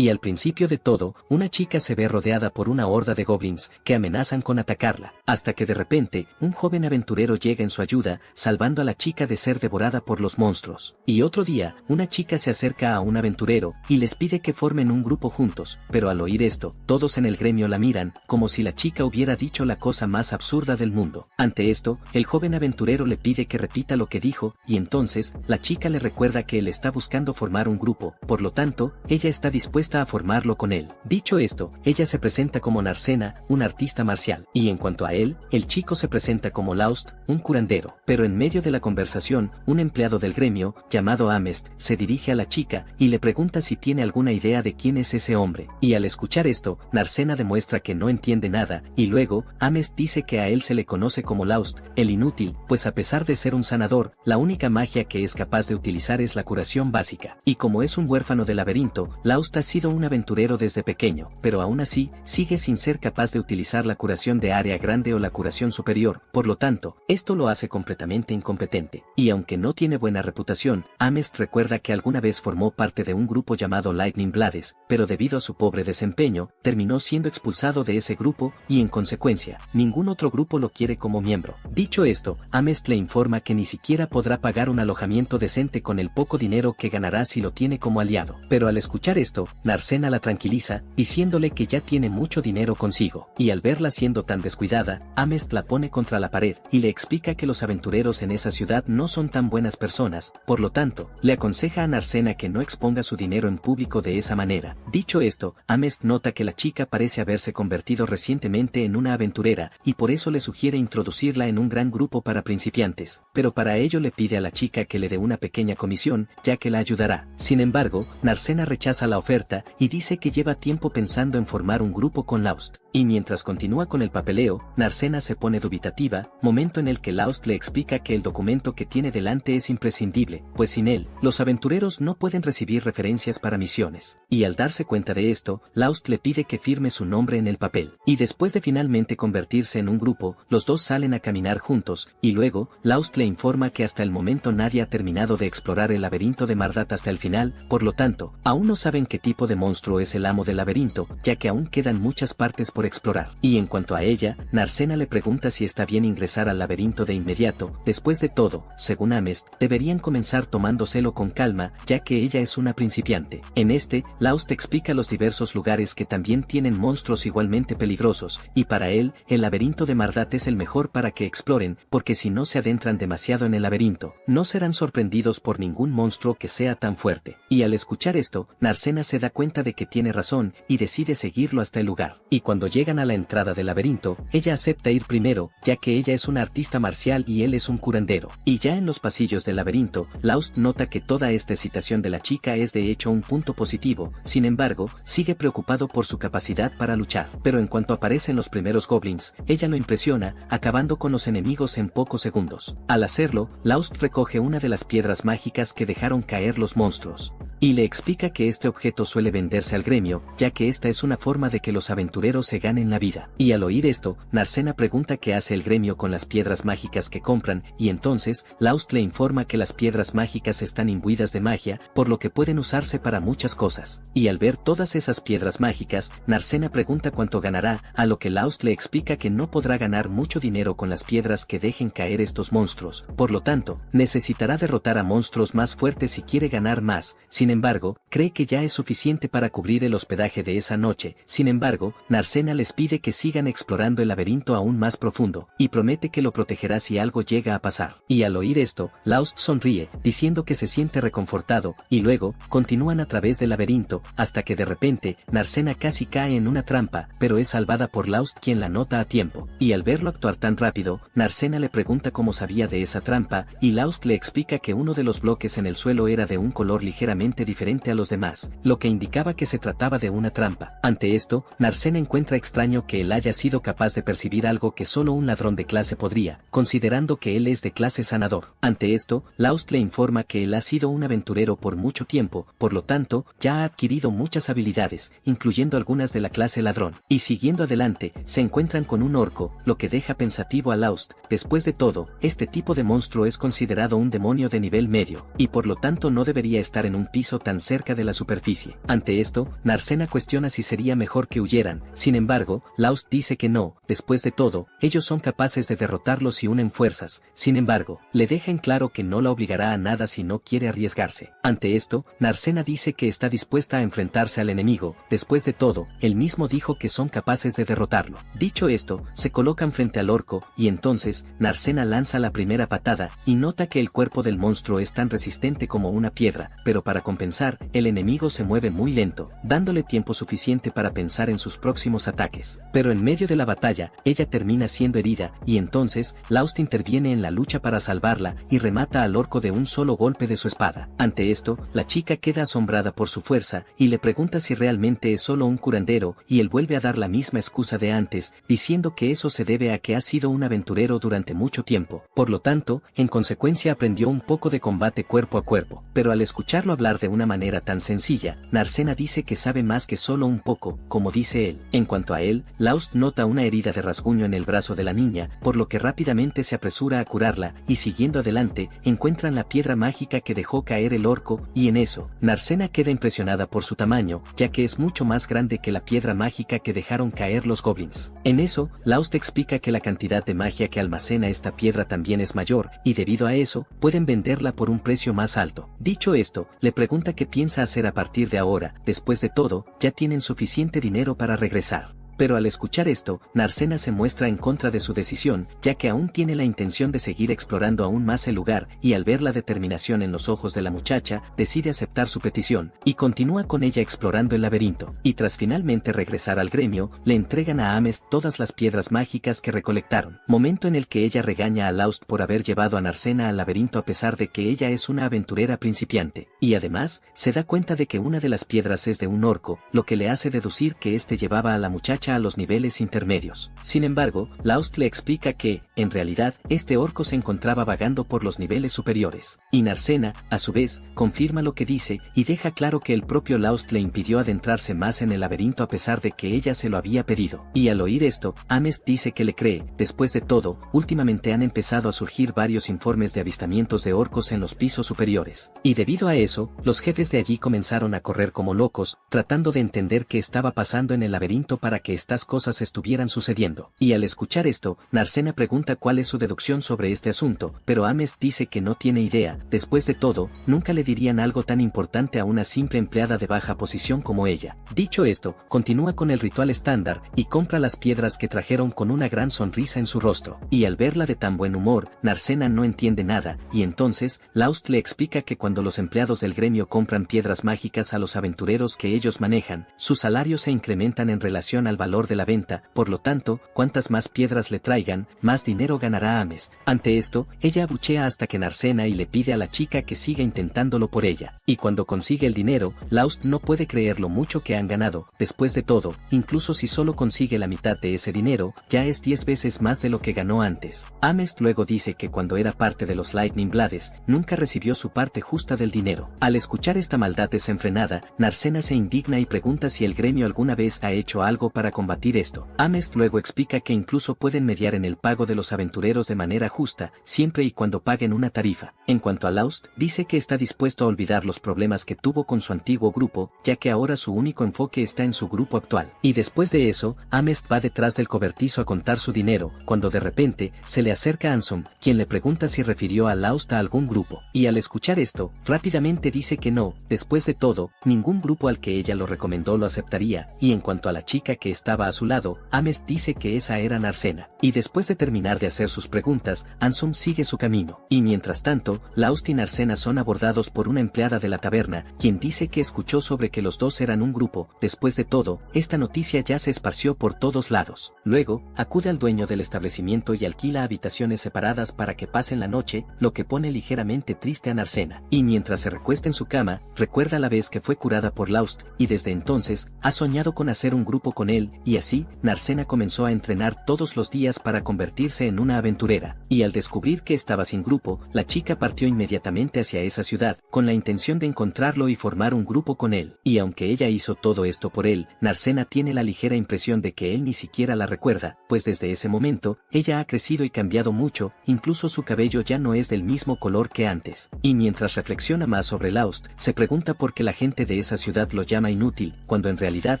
y al principio de todo, una chica se ve rodeada por una horda de goblins que amenazan con atacarla, hasta que de repente, un joven aventurero llega en su ayuda, salvando a la chica de ser devorada por los monstruos. Y otro día, una chica se acerca a un aventurero y les pide que formen un grupo juntos, pero al oír esto, todos en el gremio la miran, como si la chica hubiera dicho la cosa más absurda del mundo. Ante esto, el joven aventurero le pide que repita lo que dijo, y entonces, la chica le recuerda que él está buscando formar un grupo, por lo tanto, ella está dispuesta a formarlo con él. Dicho esto, ella se presenta como Narcena, un artista marcial, y en cuanto a él, el chico se presenta como Laust, un curandero. Pero en medio de la conversación, un empleado del gremio, llamado Amest, se dirige a la chica y le pregunta si tiene alguna idea de quién es ese hombre. Y al escuchar esto, Narcena demuestra que no entiende nada, y luego, Amest dice que a él se le conoce como Laust, el inútil, pues a pesar de ser un sanador, la única magia que es capaz de utilizar es la curación básica. Y como es un huérfano del laberinto, Laust ha sido un aventurero desde pequeño, pero aún así, sigue sin ser capaz de utilizar la curación de área grande o la curación superior, por lo tanto, esto lo hace completamente incompetente. Y aunque no tiene buena reputación, Amest recuerda que alguna vez formó parte de un grupo llamado Lightning Blades, pero debido a su pobre desempeño, terminó siendo expulsado de ese grupo, y en consecuencia, ningún otro grupo lo quiere como miembro. Dicho esto, Amest le informa que ni siquiera podrá pagar un alojamiento decente con el poco dinero que ganará si lo tiene como aliado. Pero al escuchar esto, Narcena la tranquiliza, diciéndole que ya tiene mucho dinero consigo, y al verla siendo tan descuidada, Amest la pone contra la pared, y le explica que los aventureros en esa ciudad no son tan buenas personas, por lo tanto, le aconseja a Narcena que no exponga su dinero en público de esa manera. Dicho esto, Amest nota que la chica parece haberse convertido recientemente en una aventurera, y por eso le sugiere introducirla en un gran grupo para principiantes, pero para ello le pide a la chica que le dé una pequeña comisión, ya que la ayudará. Sin embargo, Narcena rechaza la oferta, y dice que lleva tiempo pensando en formar un grupo con Laust. Y mientras continúa con el papeleo, Narcena se pone dubitativa, momento en el que Laust le explica que el documento que tiene delante es imprescindible, pues sin él, los aventureros no pueden recibir referencias para misiones. Y al darse cuenta de esto, Laust le pide que firme su nombre en el papel. Y después de finalmente convertirse en un grupo, los dos salen a caminar juntos, y luego, Laust le informa que hasta el momento nadie ha terminado de explorar el laberinto de Mardat hasta el final, por lo tanto, aún no saben qué tipo de monstruo es el amo del laberinto, ya que aún quedan muchas partes por explorar. Y en cuanto a ella, Narcena le pregunta si está bien ingresar al laberinto de inmediato. Después de todo, según Amest, deberían comenzar tomándoselo con calma, ya que ella es una principiante. En este, Laust explica los diversos lugares que también tienen monstruos igualmente peligrosos, y para él, el laberinto de Mardat es el mejor para que exploren, porque si no se adentran demasiado en el laberinto, no serán sorprendidos por ningún monstruo que sea tan fuerte. Y al escuchar esto, Narcena se da cuenta de que tiene razón, y decide seguirlo hasta el lugar. Y cuando llegan a la entrada del laberinto, ella acepta ir primero, ya que ella es una artista marcial y él es un curandero. Y ya en los pasillos del laberinto, Laust nota que toda esta excitación de la chica es de hecho un punto positivo, sin embargo, sigue preocupado por su capacidad para luchar. Pero en cuanto aparecen los primeros goblins, ella lo impresiona, acabando con los enemigos en pocos segundos. Al hacerlo, Laust recoge una de las piedras mágicas que dejaron caer los monstruos. Y le explica que este objeto suele venderse al gremio, ya que esta es una forma de que los aventureros se ganen la vida. Y al oír esto, Narcena pregunta qué hace el gremio con las piedras mágicas que compran, y entonces, Laust le informa que las piedras mágicas están imbuidas de magia, por lo que pueden usarse para muchas cosas. Y al ver todas esas piedras mágicas, Narcena pregunta cuánto ganará, a lo que Laust le explica que no podrá ganar mucho dinero con las piedras que dejen caer estos monstruos, por lo tanto, necesitará derrotar a monstruos más fuertes si quiere ganar más. Sin embargo, cree que ya es suficiente para cubrir el hospedaje de esa noche. Sin embargo, Narcena les pide que sigan explorando el laberinto aún más profundo, y promete que lo protegerá si algo llega a pasar. Y al oír esto, Laust sonríe, diciendo que se siente reconfortado, y luego, continúan a través del laberinto, hasta que de repente, Narcena casi cae en una trampa, pero es salvada por Laust quien la nota a tiempo. Y al verlo actuar tan rápido, Narcena le pregunta cómo sabía de esa trampa, y Laust le explica que uno de los bloques en el suelo era de un color ligeramente diferente a los demás, lo que indicaba que se trataba de una trampa. Ante esto, Narcena encuentra extraño que él haya sido capaz de percibir algo que solo un ladrón de clase podría, considerando que él es de clase sanador. Ante esto, Laust le informa que él ha sido un aventurero por mucho tiempo, por lo tanto, ya ha adquirido muchas habilidades, incluyendo algunas de la clase ladrón. Y siguiendo adelante, se encuentran con un orco, lo que deja pensativo a Laust. Después de todo, este tipo de monstruo es considerado un demonio de nivel medio, y por lo tanto no debería estar en un piso piso tan cerca de la superficie. Ante esto, Narcena cuestiona si sería mejor que huyeran, sin embargo, Laust dice que no, después de todo, ellos son capaces de derrotarlos si unen fuerzas, sin embargo, le deja en claro que no la obligará a nada si no quiere arriesgarse. Ante esto, Narcena dice que está dispuesta a enfrentarse al enemigo, después de todo, él mismo dijo que son capaces de derrotarlo. Dicho esto, se colocan frente al orco, y entonces, Narcena lanza la primera patada, y nota que el cuerpo del monstruo es tan resistente como una piedra, pero para compensar, el enemigo se mueve muy lento, dándole tiempo suficiente para pensar en sus próximos ataques. Pero en medio de la batalla, ella termina siendo herida, y entonces, Laust interviene en la lucha para salvarla, y remata al orco de un solo golpe de su espada. Ante esto, la chica queda asombrada por su fuerza, y le pregunta si realmente es solo un curandero, y él vuelve a dar la misma excusa de antes, diciendo que eso se debe a que ha sido un aventurero durante mucho tiempo. Por lo tanto, en consecuencia aprendió un poco de combate cuerpo a cuerpo. Pero al escucharlo hablar de una manera tan sencilla, Narcena dice que sabe más que solo un poco, como dice él. En cuanto a él, Laust nota una herida de rasguño en el brazo de la niña, por lo que rápidamente se apresura a curarla, y siguiendo adelante, encuentran la piedra mágica que dejó caer el orco, y en eso, Narcena queda impresionada por su tamaño, ya que es mucho más grande que la piedra mágica que dejaron caer los goblins. En eso, Laust explica que la cantidad de magia que almacena esta piedra también es mayor, y debido a eso, pueden venderla por un precio más alto. Dicho esto, le pregunta qué piensa hacer a partir de ahora, después de todo, ya tienen suficiente dinero para regresar. Pero al escuchar esto, Narcena se muestra en contra de su decisión, ya que aún tiene la intención de seguir explorando aún más el lugar, y al ver la determinación en los ojos de la muchacha, decide aceptar su petición, y continúa con ella explorando el laberinto. Y tras finalmente regresar al gremio, le entregan a Amest todas las piedras mágicas que recolectaron, momento en el que ella regaña a Laust por haber llevado a Narcena al laberinto a pesar de que ella es una aventurera principiante, y además, se da cuenta de que una de las piedras es de un orco, lo que le hace deducir que éste llevaba a la muchacha a los niveles intermedios. Sin embargo, Laust le explica que, en realidad, este orco se encontraba vagando por los niveles superiores. Y Narcena, a su vez, confirma lo que dice, y deja claro que el propio Laust le impidió adentrarse más en el laberinto a pesar de que ella se lo había pedido. Y al oír esto, Amest dice que le cree. Después de todo, últimamente han empezado a surgir varios informes de avistamientos de orcos en los pisos superiores. Y debido a eso, los jefes de allí comenzaron a correr como locos, tratando de entender qué estaba pasando en el laberinto para que estas cosas estuvieran sucediendo. Y al escuchar esto, Narcena pregunta cuál es su deducción sobre este asunto, pero Amest dice que no tiene idea. Después de todo, nunca le dirían algo tan importante a una simple empleada de baja posición como ella. Dicho esto, continúa con el ritual estándar, y compra las piedras que trajeron con una gran sonrisa en su rostro. Y al verla de tan buen humor, Narcena no entiende nada, y entonces, Laust le explica que cuando los empleados del gremio compran piedras mágicas a los aventureros que ellos manejan, sus salarios se incrementan en relación al valor de la venta, por lo tanto, cuantas más piedras le traigan, más dinero ganará Amest. Ante esto, ella abuchea hasta que Narcena y le pide a la chica que siga intentándolo por ella. Y cuando consigue el dinero, Laust no puede creer lo mucho que han ganado. Después de todo, incluso si solo consigue la mitad de ese dinero, ya es 10 veces más de lo que ganó antes. Amest luego dice que cuando era parte de los Lightning Blades, nunca recibió su parte justa del dinero. Al escuchar esta maldad desenfrenada, Narcena se indigna y pregunta si el gremio alguna vez ha hecho algo para combatir esto. Amest luego explica que incluso pueden mediar en el pago de los aventureros de manera justa, siempre y cuando paguen una tarifa. En cuanto a Laust, dice que está dispuesto a olvidar los problemas que tuvo con su antiguo grupo, ya que ahora su único enfoque está en su grupo actual. Y después de eso, Amest va detrás del cobertizo a contar su dinero, cuando de repente, se le acerca Ansem, quien le pregunta si refirió a Laust a algún grupo. Y al escuchar esto, rápidamente dice que no. Después de todo, ningún grupo al que ella lo recomendó lo aceptaría, y en cuanto a la chica que estaba a su lado, Amest dice que esa era Narcena. Y después de terminar de hacer sus preguntas, Ansem sigue su camino. Y mientras tanto, Laust y Narcena son abordados por una empleada de la taberna, quien dice que escuchó sobre que los dos eran un grupo. Después de todo, esta noticia ya se esparció por todos lados. Luego, acude al dueño del establecimiento y alquila habitaciones separadas para que pasen la noche, lo que pone ligeramente triste a Narcena. Y mientras se recuesta en su cama, recuerda la vez que fue curada por Laust, y desde entonces, ha soñado con hacer un grupo con él, inútil, y así, Narcena comenzó a entrenar todos los días para convertirse en una aventurera, y al descubrir que estaba sin grupo, la chica partió inmediatamente hacia esa ciudad, con la intención de encontrarlo y formar un grupo con él, y aunque ella hizo todo esto por él, Narcena tiene la ligera impresión de que él ni siquiera la recuerda, pues desde ese momento, ella ha crecido y cambiado mucho, incluso su cabello ya no es del mismo color que antes, y mientras reflexiona más sobre Laust, se pregunta por qué la gente de esa ciudad lo llama inútil, cuando en realidad,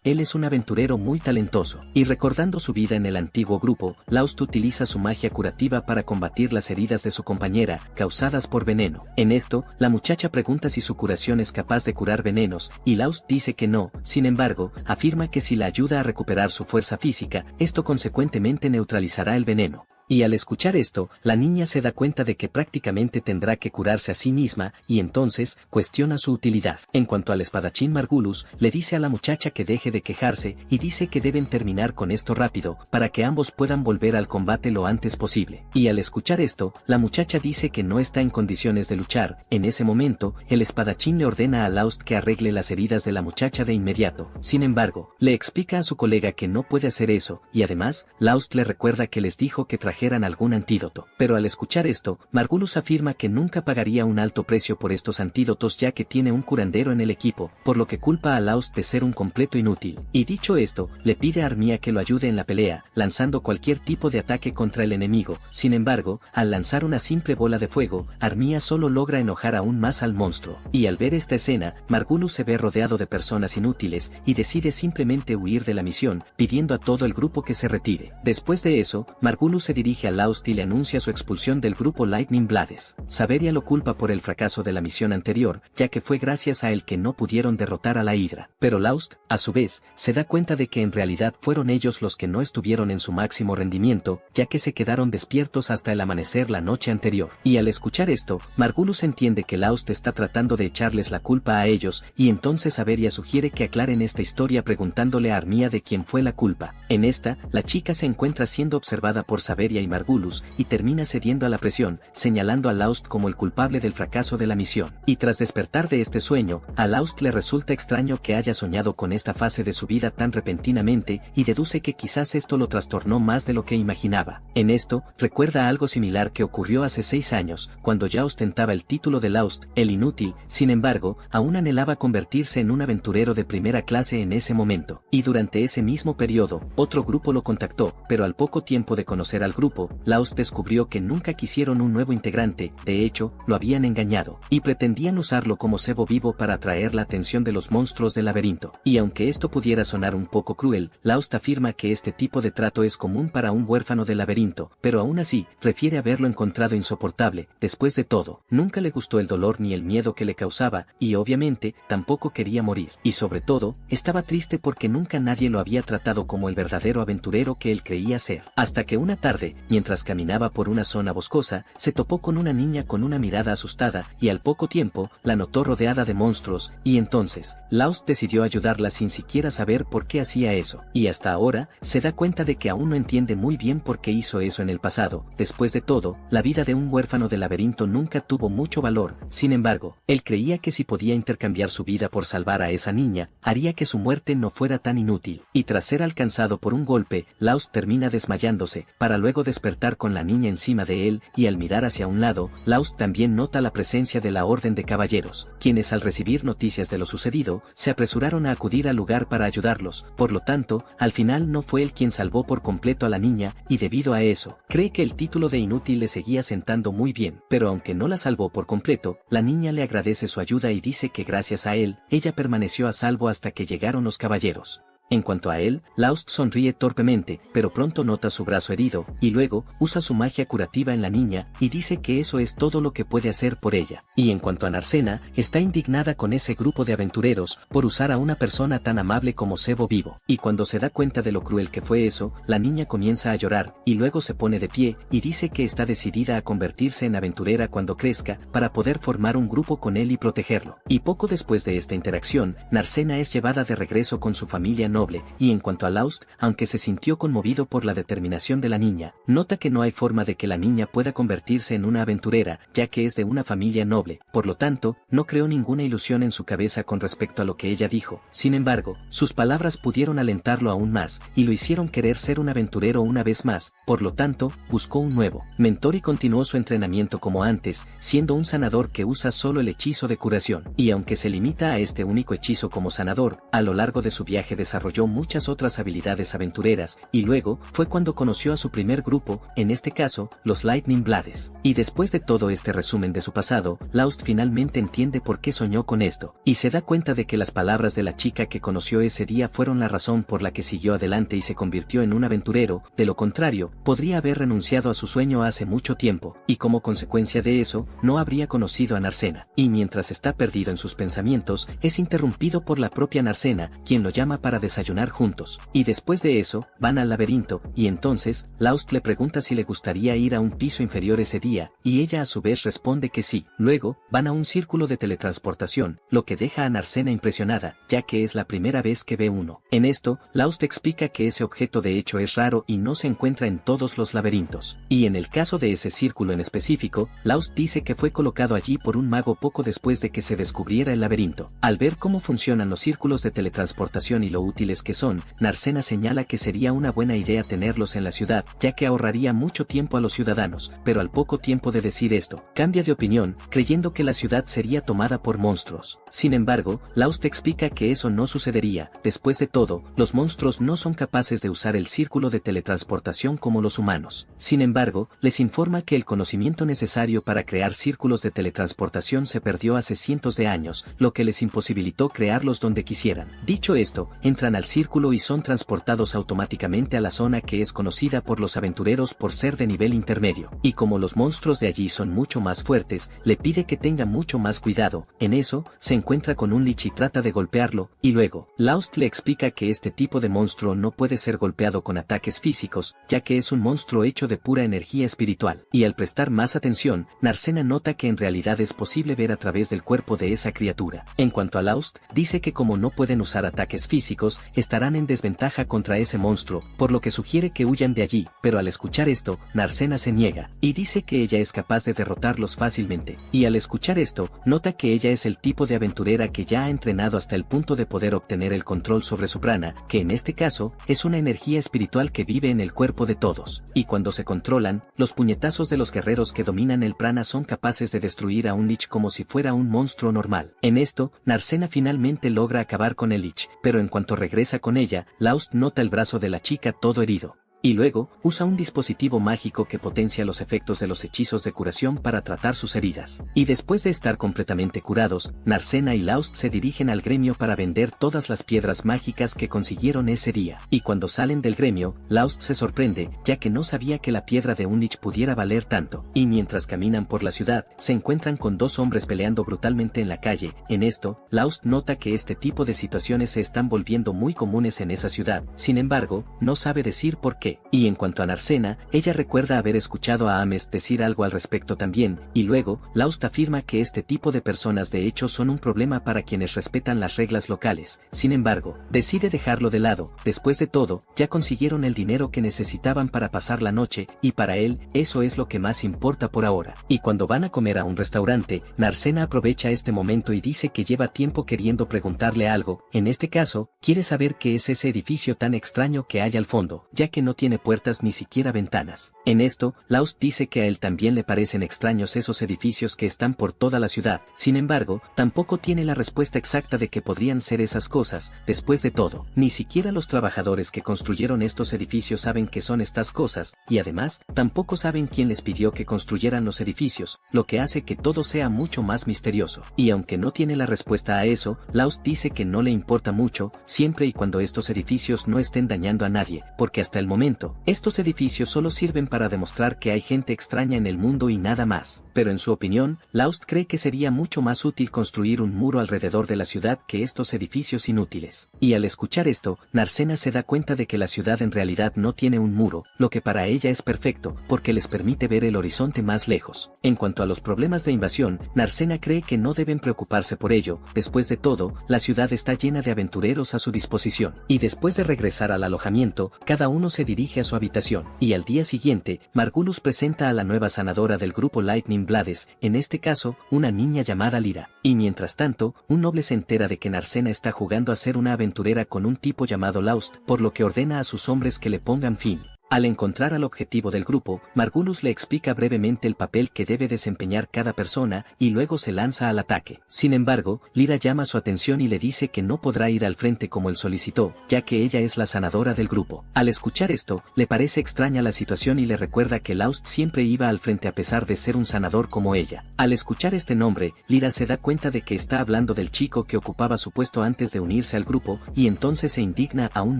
él es un aventurero muy talentoso, y recordando su vida en el antiguo grupo, Laust utiliza su magia curativa para combatir las heridas de su compañera, causadas por veneno. En esto, la muchacha pregunta si su curación es capaz de curar venenos, y Laust dice que no, sin embargo, afirma que si la ayuda a recuperar su fuerza física, esto consecuentemente neutralizará el veneno. Y al escuchar esto, la niña se da cuenta de que prácticamente tendrá que curarse a sí misma, y entonces, cuestiona su utilidad. En cuanto al espadachín Margulis, le dice a la muchacha que deje de quejarse, y dice que deben terminar con esto rápido, para que ambos puedan volver al combate lo antes posible. Y al escuchar esto, la muchacha dice que no está en condiciones de luchar. En ese momento, el espadachín le ordena a Laust que arregle las heridas de la muchacha de inmediato. Sin embargo, le explica a su colega que no puede hacer eso, y además, Laust le recuerda que les dijo que trajeran algún antídoto. Pero al escuchar esto, Margulis afirma que nunca pagaría un alto precio por estos antídotos ya que tiene un curandero en el equipo, por lo que culpa a Laust de ser un completo inútil. Y dicho esto, le pide a Armia que lo ayude en la pelea, lanzando cualquier tipo de ataque contra el enemigo. Sin embargo, al lanzar una simple bola de fuego, Armia solo logra enojar aún más al monstruo. Y al ver esta escena, Margulis se ve rodeado de personas inútiles, y decide simplemente huir de la misión, pidiendo a todo el grupo que se retire. Después de eso, Margulis se dirige a Laust y le anuncia su expulsión del grupo Lightning Blades. Saberia lo culpa por el fracaso de la misión anterior, ya que fue gracias a él que no pudieron derrotar a la Hidra. Pero Laust, a su vez, se da cuenta de que en realidad fueron ellos los que no estuvieron en su máximo rendimiento, ya que se quedaron despiertos hasta el amanecer la noche anterior. Y al escuchar esto, Margulis entiende que Laust está tratando de echarles la culpa a ellos, y entonces Saberia sugiere que aclaren esta historia preguntándole a Armia de quién fue la culpa. En esta, la chica se encuentra siendo observada por Saberia y Margulis, y termina cediendo a la presión, señalando a Laust como el culpable del fracaso de la misión. Y tras despertar de este sueño, a Laust le resulta extraño que haya soñado con esta fase de su vida tan repentinamente, y deduce que quizás esto lo trastornó más de lo que imaginaba. En esto, recuerda algo similar que ocurrió hace 6 años, cuando ya ostentaba el título de Laust, el inútil. Sin embargo, aún anhelaba convertirse en un aventurero de primera clase en ese momento. Y durante ese mismo periodo, otro grupo lo contactó, pero al poco tiempo de conocer al grupo, Laust descubrió que nunca quisieron un nuevo integrante, de hecho, lo habían engañado, y pretendían usarlo como cebo vivo para atraer la atención de los monstruos del laberinto. Y aunque esto pudiera sonar un poco cruel, Laust afirma que este tipo de trato es común para un huérfano del laberinto, pero aún así, prefiere haberlo encontrado insoportable. Después de todo, nunca le gustó el dolor ni el miedo que le causaba, y obviamente, tampoco quería morir. Y sobre todo, estaba triste porque nunca nadie lo había tratado como el verdadero aventurero que él creía ser. Hasta que una tarde, mientras caminaba por una zona boscosa, se topó con una niña con una mirada asustada, y al poco tiempo, la notó rodeada de monstruos, y entonces, Laust decidió ayudarla sin siquiera saber por qué hacía eso, y hasta ahora, se da cuenta de que aún no entiende muy bien por qué hizo eso en el pasado. Después de todo, la vida de un huérfano del laberinto nunca tuvo mucho valor. Sin embargo, él creía que si podía intercambiar su vida por salvar a esa niña, haría que su muerte no fuera tan inútil. Y tras ser alcanzado por un golpe, Laust termina desmayándose, para luego despertar con la niña encima de él, y al mirar hacia un lado, Laust también nota la presencia de la Orden de Caballeros, quienes al recibir noticias de lo sucedido, se apresuraron a acudir al lugar para ayudarlos. Por lo tanto, al final no fue él quien salvó por completo a la niña, y debido a eso, cree que el título de inútil le seguía sentando muy bien, pero aunque no la salvó por completo, la niña le agradece su ayuda y dice que gracias a él, ella permaneció a salvo hasta que llegaron los caballeros. En cuanto a él, Laust sonríe torpemente, pero pronto nota su brazo herido, y luego, usa su magia curativa en la niña, y dice que eso es todo lo que puede hacer por ella. Y en cuanto a Narcena, está indignada con ese grupo de aventureros, por usar a una persona tan amable como cebo vivo. Y cuando se da cuenta de lo cruel que fue eso, la niña comienza a llorar, y luego se pone de pie, y dice que está decidida a convertirse en aventurera cuando crezca, para poder formar un grupo con él y protegerlo. Y poco después de esta interacción, Narcena es llevada de regreso con su familia noble, y en cuanto a Laust, aunque se sintió conmovido por la determinación de la niña, nota que no hay forma de que la niña pueda convertirse en una aventurera, ya que es de una familia noble, por lo tanto, no creó ninguna ilusión en su cabeza con respecto a lo que ella dijo. Sin embargo, sus palabras pudieron alentarlo aún más, y lo hicieron querer ser un aventurero una vez más, por lo tanto, buscó un nuevo mentor y continuó su entrenamiento como antes, siendo un sanador que usa solo el hechizo de curación. Y aunque se limita a este único hechizo como sanador, a lo largo de su viaje desarrolló muchas otras habilidades aventureras, y luego, fue cuando conoció a su primer grupo, en este caso, los Lightning Blades. Y después de todo este resumen de su pasado, Laust finalmente entiende por qué soñó con esto, y se da cuenta de que las palabras de la chica que conoció ese día fueron la razón por la que siguió adelante y se convirtió en un aventurero. De lo contrario, podría haber renunciado a su sueño hace mucho tiempo, y como consecuencia de eso, no habría conocido a Narcena. Y mientras está perdido en sus pensamientos, es interrumpido por la propia Narcena, quien lo llama para desayunar juntos. Y después de eso, van al laberinto, y entonces, Laust le pregunta si le gustaría ir a un piso inferior ese día, y ella a su vez responde que sí. Luego, van a un círculo de teletransportación, lo que deja a Narcena impresionada, ya que es la primera vez que ve uno. En esto, Laust explica que ese objeto de hecho es raro y no se encuentra en todos los laberintos. Y en el caso de ese círculo en específico, Laust dice que fue colocado allí por un mago poco después de que se descubriera el laberinto. Al ver cómo funcionan los círculos de teletransportación y lo útiles que son, Narcena señala que sería una buena idea tenerlos en la ciudad, ya que ahorraría mucho tiempo a los ciudadanos, pero al poco tiempo de decir esto, cambia de opinión, creyendo que la ciudad sería tomada por monstruos. Sin embargo, Laust explica que eso no sucedería. Después de todo, los monstruos no son capaces de usar el círculo de teletransportación como los humanos. Sin embargo, les informa que el conocimiento necesario para crear círculos de teletransportación se perdió hace cientos de años, lo que les imposibilitó crearlos donde quisieran. Dicho esto, entran al círculo y son transportados automáticamente a la zona que es conocida por los aventureros por ser de nivel intermedio. Y como los monstruos de allí son mucho más fuertes, le pide que tenga mucho más cuidado. En eso, se encuentra con un lich y trata de golpearlo, y luego, Laust le explica que este tipo de monstruo no puede ser golpeado con ataques físicos, ya que es un monstruo hecho de pura energía espiritual. Y al prestar más atención, Narcena nota que en realidad es posible ver a través del cuerpo de esa criatura. En cuanto a Laust, dice que como no pueden usar ataques físicos, estarán en desventaja contra ese monstruo, por lo que sugiere que huyan de allí, pero al escuchar esto, Narcena se niega, y dice que ella es capaz de derrotarlos fácilmente. Y al escuchar esto, nota que ella es el tipo de aventurera que ya ha entrenado hasta el punto de poder obtener el control sobre su prana, que en este caso, es una energía espiritual que vive en el cuerpo de todos. Y cuando se controlan, los puñetazos de los guerreros que dominan el prana son capaces de destruir a un lich como si fuera un monstruo normal. En esto, Narcena finalmente logra acabar con el lich, pero en cuanto regresa con ella, Laust nota el brazo de la chica todo herido. Y luego, usa un dispositivo mágico que potencia los efectos de los hechizos de curación para tratar sus heridas. Y después de estar completamente curados, Narcena y Laust se dirigen al gremio para vender todas las piedras mágicas que consiguieron ese día. Y cuando salen del gremio, Laust se sorprende, ya que no sabía que la piedra de un lich pudiera valer tanto. Y mientras caminan por la ciudad, se encuentran con dos hombres peleando brutalmente en la calle. En esto, Laust nota que este tipo de situaciones se están volviendo muy comunes en esa ciudad. Sin embargo, no sabe decir por qué. Y en cuanto a Narcena, ella recuerda haber escuchado a Ames decir algo al respecto también, y luego, Laust afirma que este tipo de personas de hecho son un problema para quienes respetan las reglas locales. Sin embargo, decide dejarlo de lado. Después de todo, ya consiguieron el dinero que necesitaban para pasar la noche, y para él, eso es lo que más importa por ahora. Y cuando van a comer a un restaurante, Narcena aprovecha este momento y dice que lleva tiempo queriendo preguntarle algo. En este caso, quiere saber qué es ese edificio tan extraño que hay al fondo, ya que no tiene puertas ni siquiera ventanas. En esto, Laust dice que a él también le parecen extraños esos edificios que están por toda la ciudad. Sin embargo, tampoco tiene la respuesta exacta de qué podrían ser esas cosas. Después de todo, ni siquiera los trabajadores que construyeron estos edificios saben qué son estas cosas, y además, tampoco saben quién les pidió que construyeran los edificios, lo que hace que todo sea mucho más misterioso. Y aunque no tiene la respuesta a eso, Laust dice que no le importa mucho, siempre y cuando estos edificios no estén dañando a nadie, porque hasta el momento momento, estos edificios solo sirven para demostrar que hay gente extraña en el mundo y nada más, pero en su opinión, Laust cree que sería mucho más útil construir un muro alrededor de la ciudad que estos edificios inútiles. Y al escuchar esto, Narcena se da cuenta de que la ciudad en realidad no tiene un muro, lo que para ella es perfecto, porque les permite ver el horizonte más lejos. En cuanto a los problemas de invasión, Narcena cree que no deben preocuparse por ello, después de todo, la ciudad está llena de aventureros a su disposición. Y después de regresar al alojamiento, cada uno se dirige a su habitación, y al día siguiente, Margulis presenta a la nueva sanadora del grupo Lightning Blades, en este caso, una niña llamada Lyra. Y mientras tanto, un noble se entera de que Narcena está jugando a ser una aventurera con un tipo llamado Laust, por lo que ordena a sus hombres que le pongan fin. Al encontrar al objetivo del grupo, Margulis le explica brevemente el papel que debe desempeñar cada persona y luego se lanza al ataque. Sin embargo, Lyra llama su atención y le dice que no podrá ir al frente como él solicitó, ya que ella es la sanadora del grupo. Al escuchar esto, le parece extraña la situación y le recuerda que Laust siempre iba al frente a pesar de ser un sanador como ella. Al escuchar este nombre, Lyra se da cuenta de que está hablando del chico que ocupaba su puesto antes de unirse al grupo, y entonces se indigna aún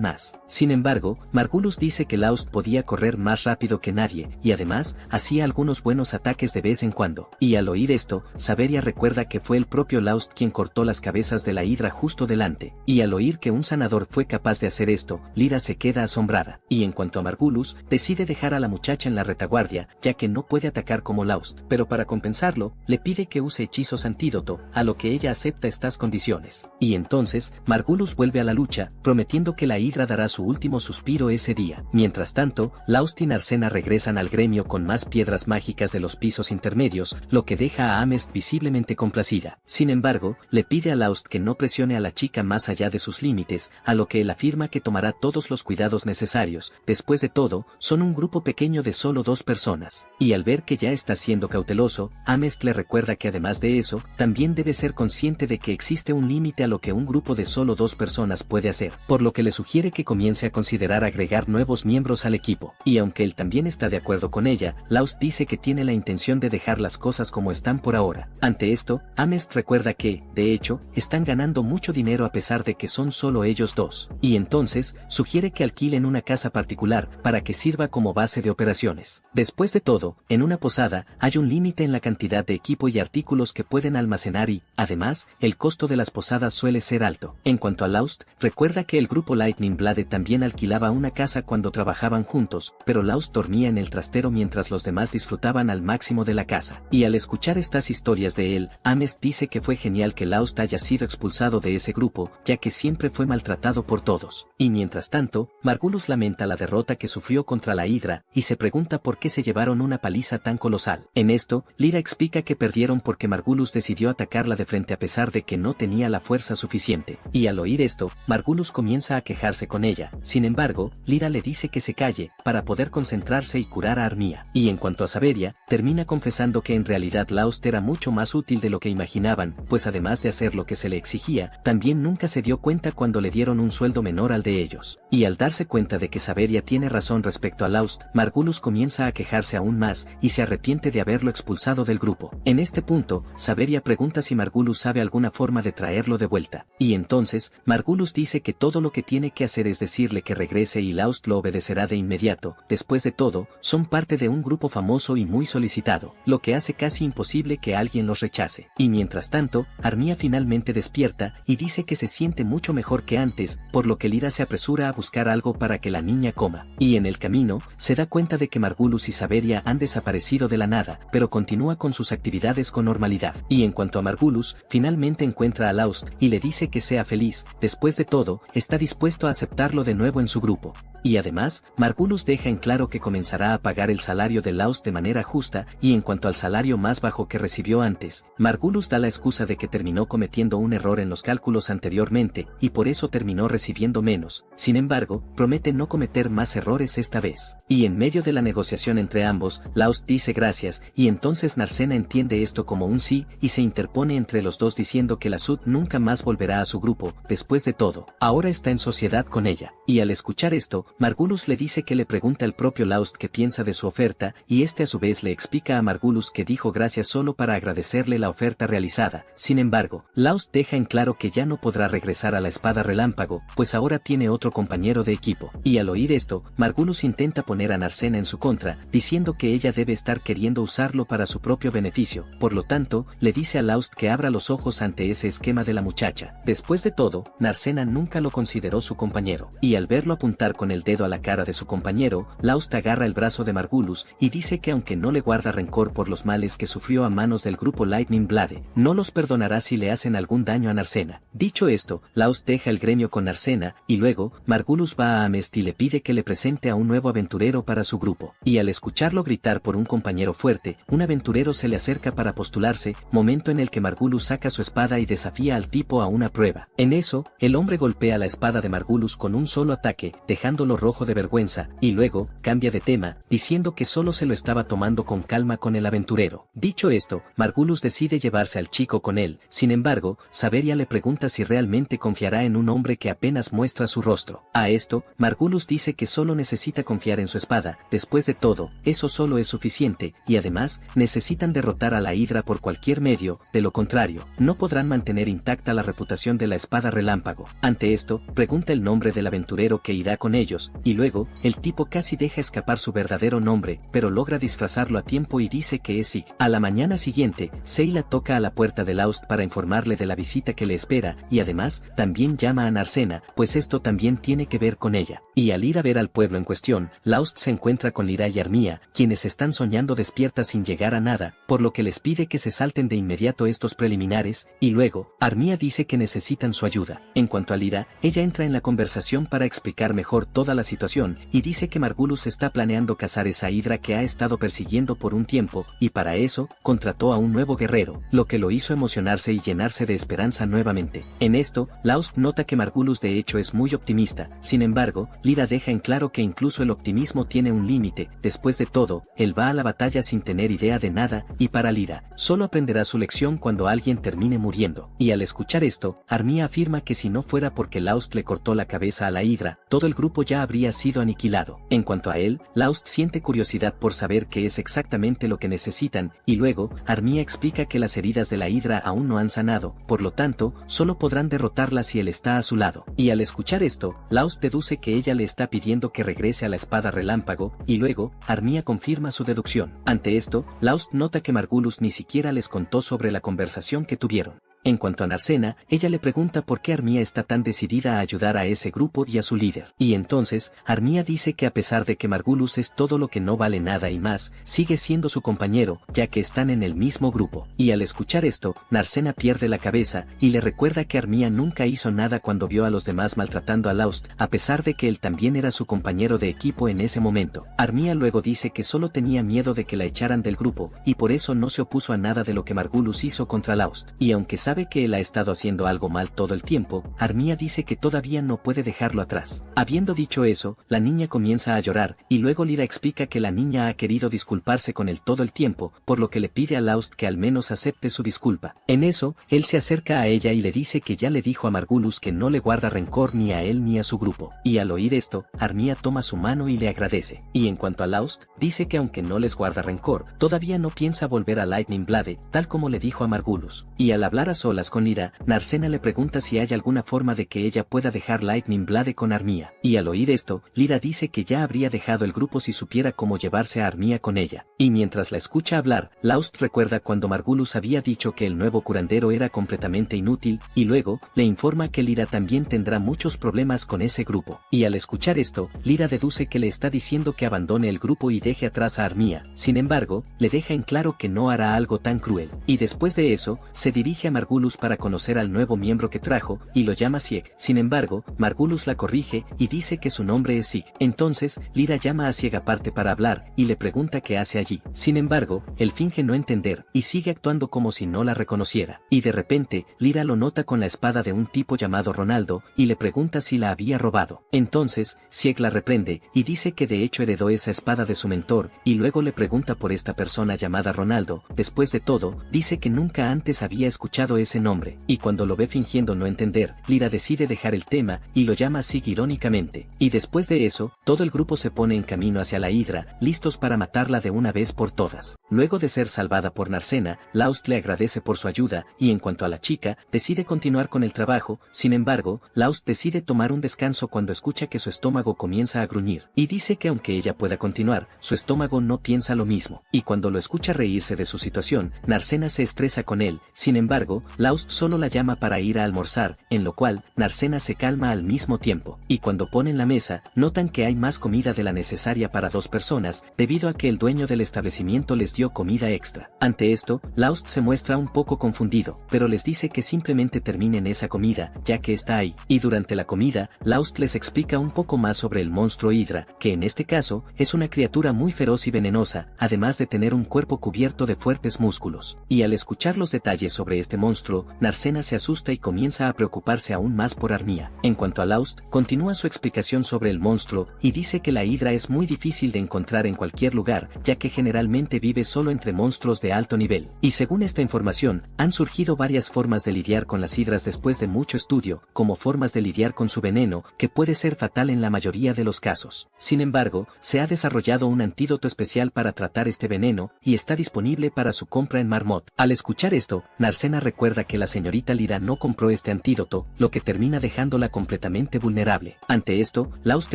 más. Sin embargo, Margulis dice que Laust podía correr más rápido que nadie, y además, hacía algunos buenos ataques de vez en cuando. Y al oír esto, Saberia recuerda que fue el propio Laust quien cortó las cabezas de la hidra justo delante. Y al oír que un sanador fue capaz de hacer esto, Lyra se queda asombrada. Y en cuanto a Margulis, decide dejar a la muchacha en la retaguardia, ya que no puede atacar como Laust. Pero para compensarlo, le pide que use hechizos antídoto, a lo que ella acepta estas condiciones. Y entonces, Margulis vuelve a la lucha, prometiendo que la hidra dará su último suspiro ese día. Mientras tanto, Laust y Narcena regresan al gremio con más piedras mágicas de los pisos intermedios, lo que deja a Amest visiblemente complacida. Sin embargo, le pide a Laust que no presione a la chica más allá de sus límites, a lo que él afirma que tomará todos los cuidados necesarios. Después de todo, son un grupo pequeño de solo 2 personas. Y al ver que ya está siendo cauteloso, Amest le recuerda que además de eso, también debe ser consciente de que existe un límite a lo que un grupo de solo 2 personas puede hacer, por lo que le sugiere que comience a considerar agregar nuevos miembros al equipo. Y aunque él también está de acuerdo con ella, Laust dice que tiene la intención de dejar las cosas como están por ahora. Ante esto, Amest recuerda que, de hecho, están ganando mucho dinero a pesar de que son solo ellos 2. Y entonces, sugiere que alquilen una casa particular para que sirva como base de operaciones. Después de todo, en una posada, hay un límite en la cantidad de equipo y artículos que pueden almacenar y, además, el costo de las posadas suele ser alto. En cuanto a Laust, recuerda que el grupo Lightning Blade también alquilaba una casa cuando trabajaban juntos, pero Laust dormía en el trastero mientras los demás disfrutaban al máximo de la casa. Y al escuchar estas historias de él, Amest dice que fue genial que Laust haya sido expulsado de ese grupo, ya que siempre fue maltratado por todos. Y mientras tanto, Margulis lamenta la derrota que sufrió contra la hidra, y se pregunta por qué se llevaron una paliza tan colosal. En esto, Lyra explica que perdieron porque Margulis decidió atacarla de frente a pesar de que no tenía la fuerza suficiente. Y al oír esto, Margulis comienza a quejarse con ella. Sin embargo, Lyra le dice que se calle, para poder concentrarse y curar a Armia. Y en cuanto a Saberia, termina confesando que en realidad Laust era mucho más útil de lo que imaginaban, pues además de hacer lo que se le exigía, también nunca se dio cuenta cuando le dieron un sueldo menor al de ellos. Y al darse cuenta de que Saberia tiene razón respecto a Laust, Margulis comienza a quejarse aún más, y se arrepiente de haberlo expulsado del grupo. En este punto, Saberia pregunta si Margulis sabe alguna forma de traerlo de vuelta. Y entonces, Margulis dice que todo lo que tiene que hacer es decirle que regrese y Laust lo obedecerá de inmediato. Después de todo, son parte de un grupo famoso y muy solicitado, lo que hace casi imposible que alguien los rechace. Y mientras tanto, Armia finalmente despierta y dice que se siente mucho mejor que antes, por lo que Lyra se apresura a buscar algo para que la niña coma. Y en el camino, se da cuenta de que Margulis y Saberia han desaparecido de la nada, pero continúa con sus actividades con normalidad. Y en cuanto a Margulis, finalmente encuentra a Laust y le dice que sea feliz. Después de todo, está dispuesto a aceptarlo de nuevo en su grupo. Y además, Margulis deja en claro que comenzará a pagar el salario de Laust de manera justa, y en cuanto al salario más bajo que recibió antes, Margulis da la excusa de que terminó cometiendo un error en los cálculos anteriormente, y por eso terminó recibiendo menos. Sin embargo, promete no cometer más errores esta vez. Y en medio de la negociación entre ambos, Laust dice gracias, y entonces Narcena entiende esto como un sí, y se interpone entre los dos diciendo que la Sud nunca más volverá a su grupo. Después de todo, ahora está en sociedad con ella. Y al escuchar esto, Margulis le dice dice que le pregunta al propio Laust qué piensa de su oferta, y este a su vez le explica a Margulis que dijo gracias solo para agradecerle la oferta realizada. Sin embargo, Laust deja en claro que ya no podrá regresar a la espada relámpago, pues ahora tiene otro compañero de equipo. Y al oír esto, Margulis intenta poner a Narcena en su contra, diciendo que ella debe estar queriendo usarlo para su propio beneficio. Por lo tanto, le dice a Laust que abra los ojos ante ese esquema de la muchacha. Después de todo, Narcena nunca lo consideró su compañero, y al verlo apuntar con el dedo a la cara de su compañero, Laust agarra el brazo de Margulis y dice que aunque no le guarda rencor por los males que sufrió a manos del grupo Lightning Blade, no los perdonará si le hacen algún daño a Narcena. Dicho esto, Laust deja el gremio con Narcena, y luego, Margulis va a Amest y le pide que le presente a un nuevo aventurero para su grupo. Y al escucharlo gritar por un compañero fuerte, un aventurero se le acerca para postularse, momento en el que Margulis saca su espada y desafía al tipo a una prueba. En eso, el hombre golpea la espada de Margulis con un solo ataque, dejándolo rojo de vergüenza, y luego, cambia de tema, diciendo que solo se lo estaba tomando con calma con el aventurero. Dicho esto, Margulis decide llevarse al chico con él. Sin embargo, Saveria le pregunta si realmente confiará en un hombre que apenas muestra su rostro. A esto, Margulis dice que solo necesita confiar en su espada. Después de todo, eso solo es suficiente, y además, necesitan derrotar a la Hidra por cualquier medio, de lo contrario, no podrán mantener intacta la reputación de la espada relámpago. Ante esto, pregunta el nombre del aventurero que irá con ellos, y luego, el tipo casi deja escapar su verdadero nombre, pero logra disfrazarlo a tiempo y dice que es Sig. A la mañana siguiente, Sayla toca a la puerta de Laust para informarle de la visita que le espera, y además, también llama a Narcena, pues esto también tiene que ver con ella. Y al ir a ver al pueblo en cuestión, Laust se encuentra con Lyra y Armia, quienes están soñando despiertas sin llegar a nada, por lo que les pide que se salten de inmediato estos preliminares, y luego, Armia dice que necesitan su ayuda. En cuanto a Lyra, ella entra en la conversación para explicar mejor toda la situación, y dice que Margulis está planeando cazar esa hidra que ha estado persiguiendo por un tiempo, y para eso, contrató a un nuevo guerrero, lo que lo hizo emocionarse y llenarse de esperanza nuevamente. En esto, Laust nota que Margulis de hecho es muy optimista. Sin embargo, Lyra deja en claro que incluso el optimismo tiene un límite. Después de todo, él va a la batalla sin tener idea de nada, y para Lyra, solo aprenderá su lección cuando alguien termine muriendo. Y al escuchar esto, Armia afirma que si no fuera porque Laust le cortó la cabeza a la hidra, todo el grupo ya habría sido aniquilado. En cuanto a él, Laust siente curiosidad por saber qué es exactamente lo que necesitan, y luego, Armia explica que las heridas de la hidra aún no han sanado, por lo tanto, solo podrán derrotarla si él está a su lado. Y al escuchar esto, Laust deduce que ella le está pidiendo que regrese a la espada relámpago, y luego, Armia confirma su deducción. Ante esto, Laust nota que Margulis ni siquiera les contó sobre la conversación que tuvieron. En cuanto a Narcena, ella le pregunta por qué Armia está tan decidida a ayudar a ese grupo y a su líder. Y entonces, Armia dice que a pesar de que Margulis es todo lo que no vale nada y más, sigue siendo su compañero, ya que están en el mismo grupo. Y al escuchar esto, Narcena pierde la cabeza, y le recuerda que Armia nunca hizo nada cuando vio a los demás maltratando a Laust, a pesar de que él también era su compañero de equipo en ese momento. Armia luego dice que solo tenía miedo de que la echaran del grupo, y por eso no se opuso a nada de lo que Margulis hizo contra Laust. Y aunque sabe que él ha estado haciendo algo mal todo el tiempo, Armia dice que todavía no puede dejarlo atrás. Habiendo dicho eso, la niña comienza a llorar, y luego Lyra explica que la niña ha querido disculparse con él todo el tiempo, por lo que le pide a Laust que al menos acepte su disculpa. En eso, él se acerca a ella y le dice que ya le dijo a Margulis que no le guarda rencor ni a él ni a su grupo. Y al oír esto, Armia toma su mano y le agradece. Y en cuanto a Laust, dice que aunque no les guarda rencor, todavía no piensa volver a Lightning Blade, tal como le dijo a Margulis. Y al hablar a solas con Lyra, Narcena le pregunta si hay alguna forma de que ella pueda dejar Lightning Blade con Armia. Y al oír esto, Lyra dice que ya habría dejado el grupo si supiera cómo llevarse a Armia con ella. Y mientras la escucha hablar, Laust recuerda cuando Margulis había dicho que el nuevo curandero era completamente inútil, y luego, le informa que Lyra también tendrá muchos problemas con ese grupo. Y al escuchar esto, Lyra deduce que le está diciendo que abandone el grupo y deje atrás a Armia. Sin embargo, le deja en claro que no hará algo tan cruel. Y después de eso, se dirige a Margulis para conocer al nuevo miembro que trajo, y lo llama Sieg. Sin embargo, Margulis la corrige, y dice que su nombre es Sig. Entonces, Lyra llama a Sieg aparte para hablar, y le pregunta qué hace allí. Sin embargo, él finge no entender, y sigue actuando como si no la reconociera. Y de repente, Lyra lo nota con la espada de un tipo llamado Ronaldo, y le pregunta si la había robado. Entonces, Sieg la reprende, y dice que de hecho heredó esa espada de su mentor, y luego le pregunta por esta persona llamada Ronaldo. Después de todo, dice que nunca antes había escuchado ese nombre, y cuando lo ve fingiendo no entender, Lyra decide dejar el tema y lo llama Sig irónicamente. Y después de eso, todo el grupo se pone en camino hacia la Hidra, listos para matarla de una vez por todas. Luego de ser salvada por Narcena, Laust le agradece por su ayuda, y en cuanto a la chica, decide continuar con el trabajo. Sin embargo, Laust decide tomar un descanso cuando escucha que su estómago comienza a gruñir, y dice que aunque ella pueda continuar, su estómago no piensa lo mismo. Y cuando lo escucha reírse de su situación, Narcena se estresa con él. Sin embargo, Laust solo la llama para ir a almorzar, en lo cual, Narcena se calma al mismo tiempo, y cuando ponen la mesa, notan que hay más comida de la necesaria para 2 personas, debido a que el dueño del establecimiento les dio comida extra. Ante esto, Laust se muestra un poco confundido, pero les dice que simplemente terminen esa comida, ya que está ahí. Y durante la comida, Laust les explica un poco más sobre el monstruo Hidra, que en este caso, es una criatura muy feroz y venenosa, además de tener un cuerpo cubierto de fuertes músculos. Y al escuchar los detalles sobre este monstruo, Narcena se asusta y comienza a preocuparse aún más por Armía. En cuanto a Laust, continúa su explicación sobre el monstruo, y dice que la Hidra es muy difícil de encontrar en cualquier lugar, ya que generalmente vive solo entre monstruos de alto nivel. Y según esta información, han surgido varias formas de lidiar con las hidras después de mucho estudio, como formas de lidiar con su veneno, que puede ser fatal en la mayoría de los casos. Sin embargo, se ha desarrollado un antídoto especial para tratar este veneno, y está disponible para su compra en Marmot. Al escuchar esto, Narcena recuerda que la señorita Lyra no compró este antídoto, lo que termina dejándola completamente vulnerable. Ante esto, Laust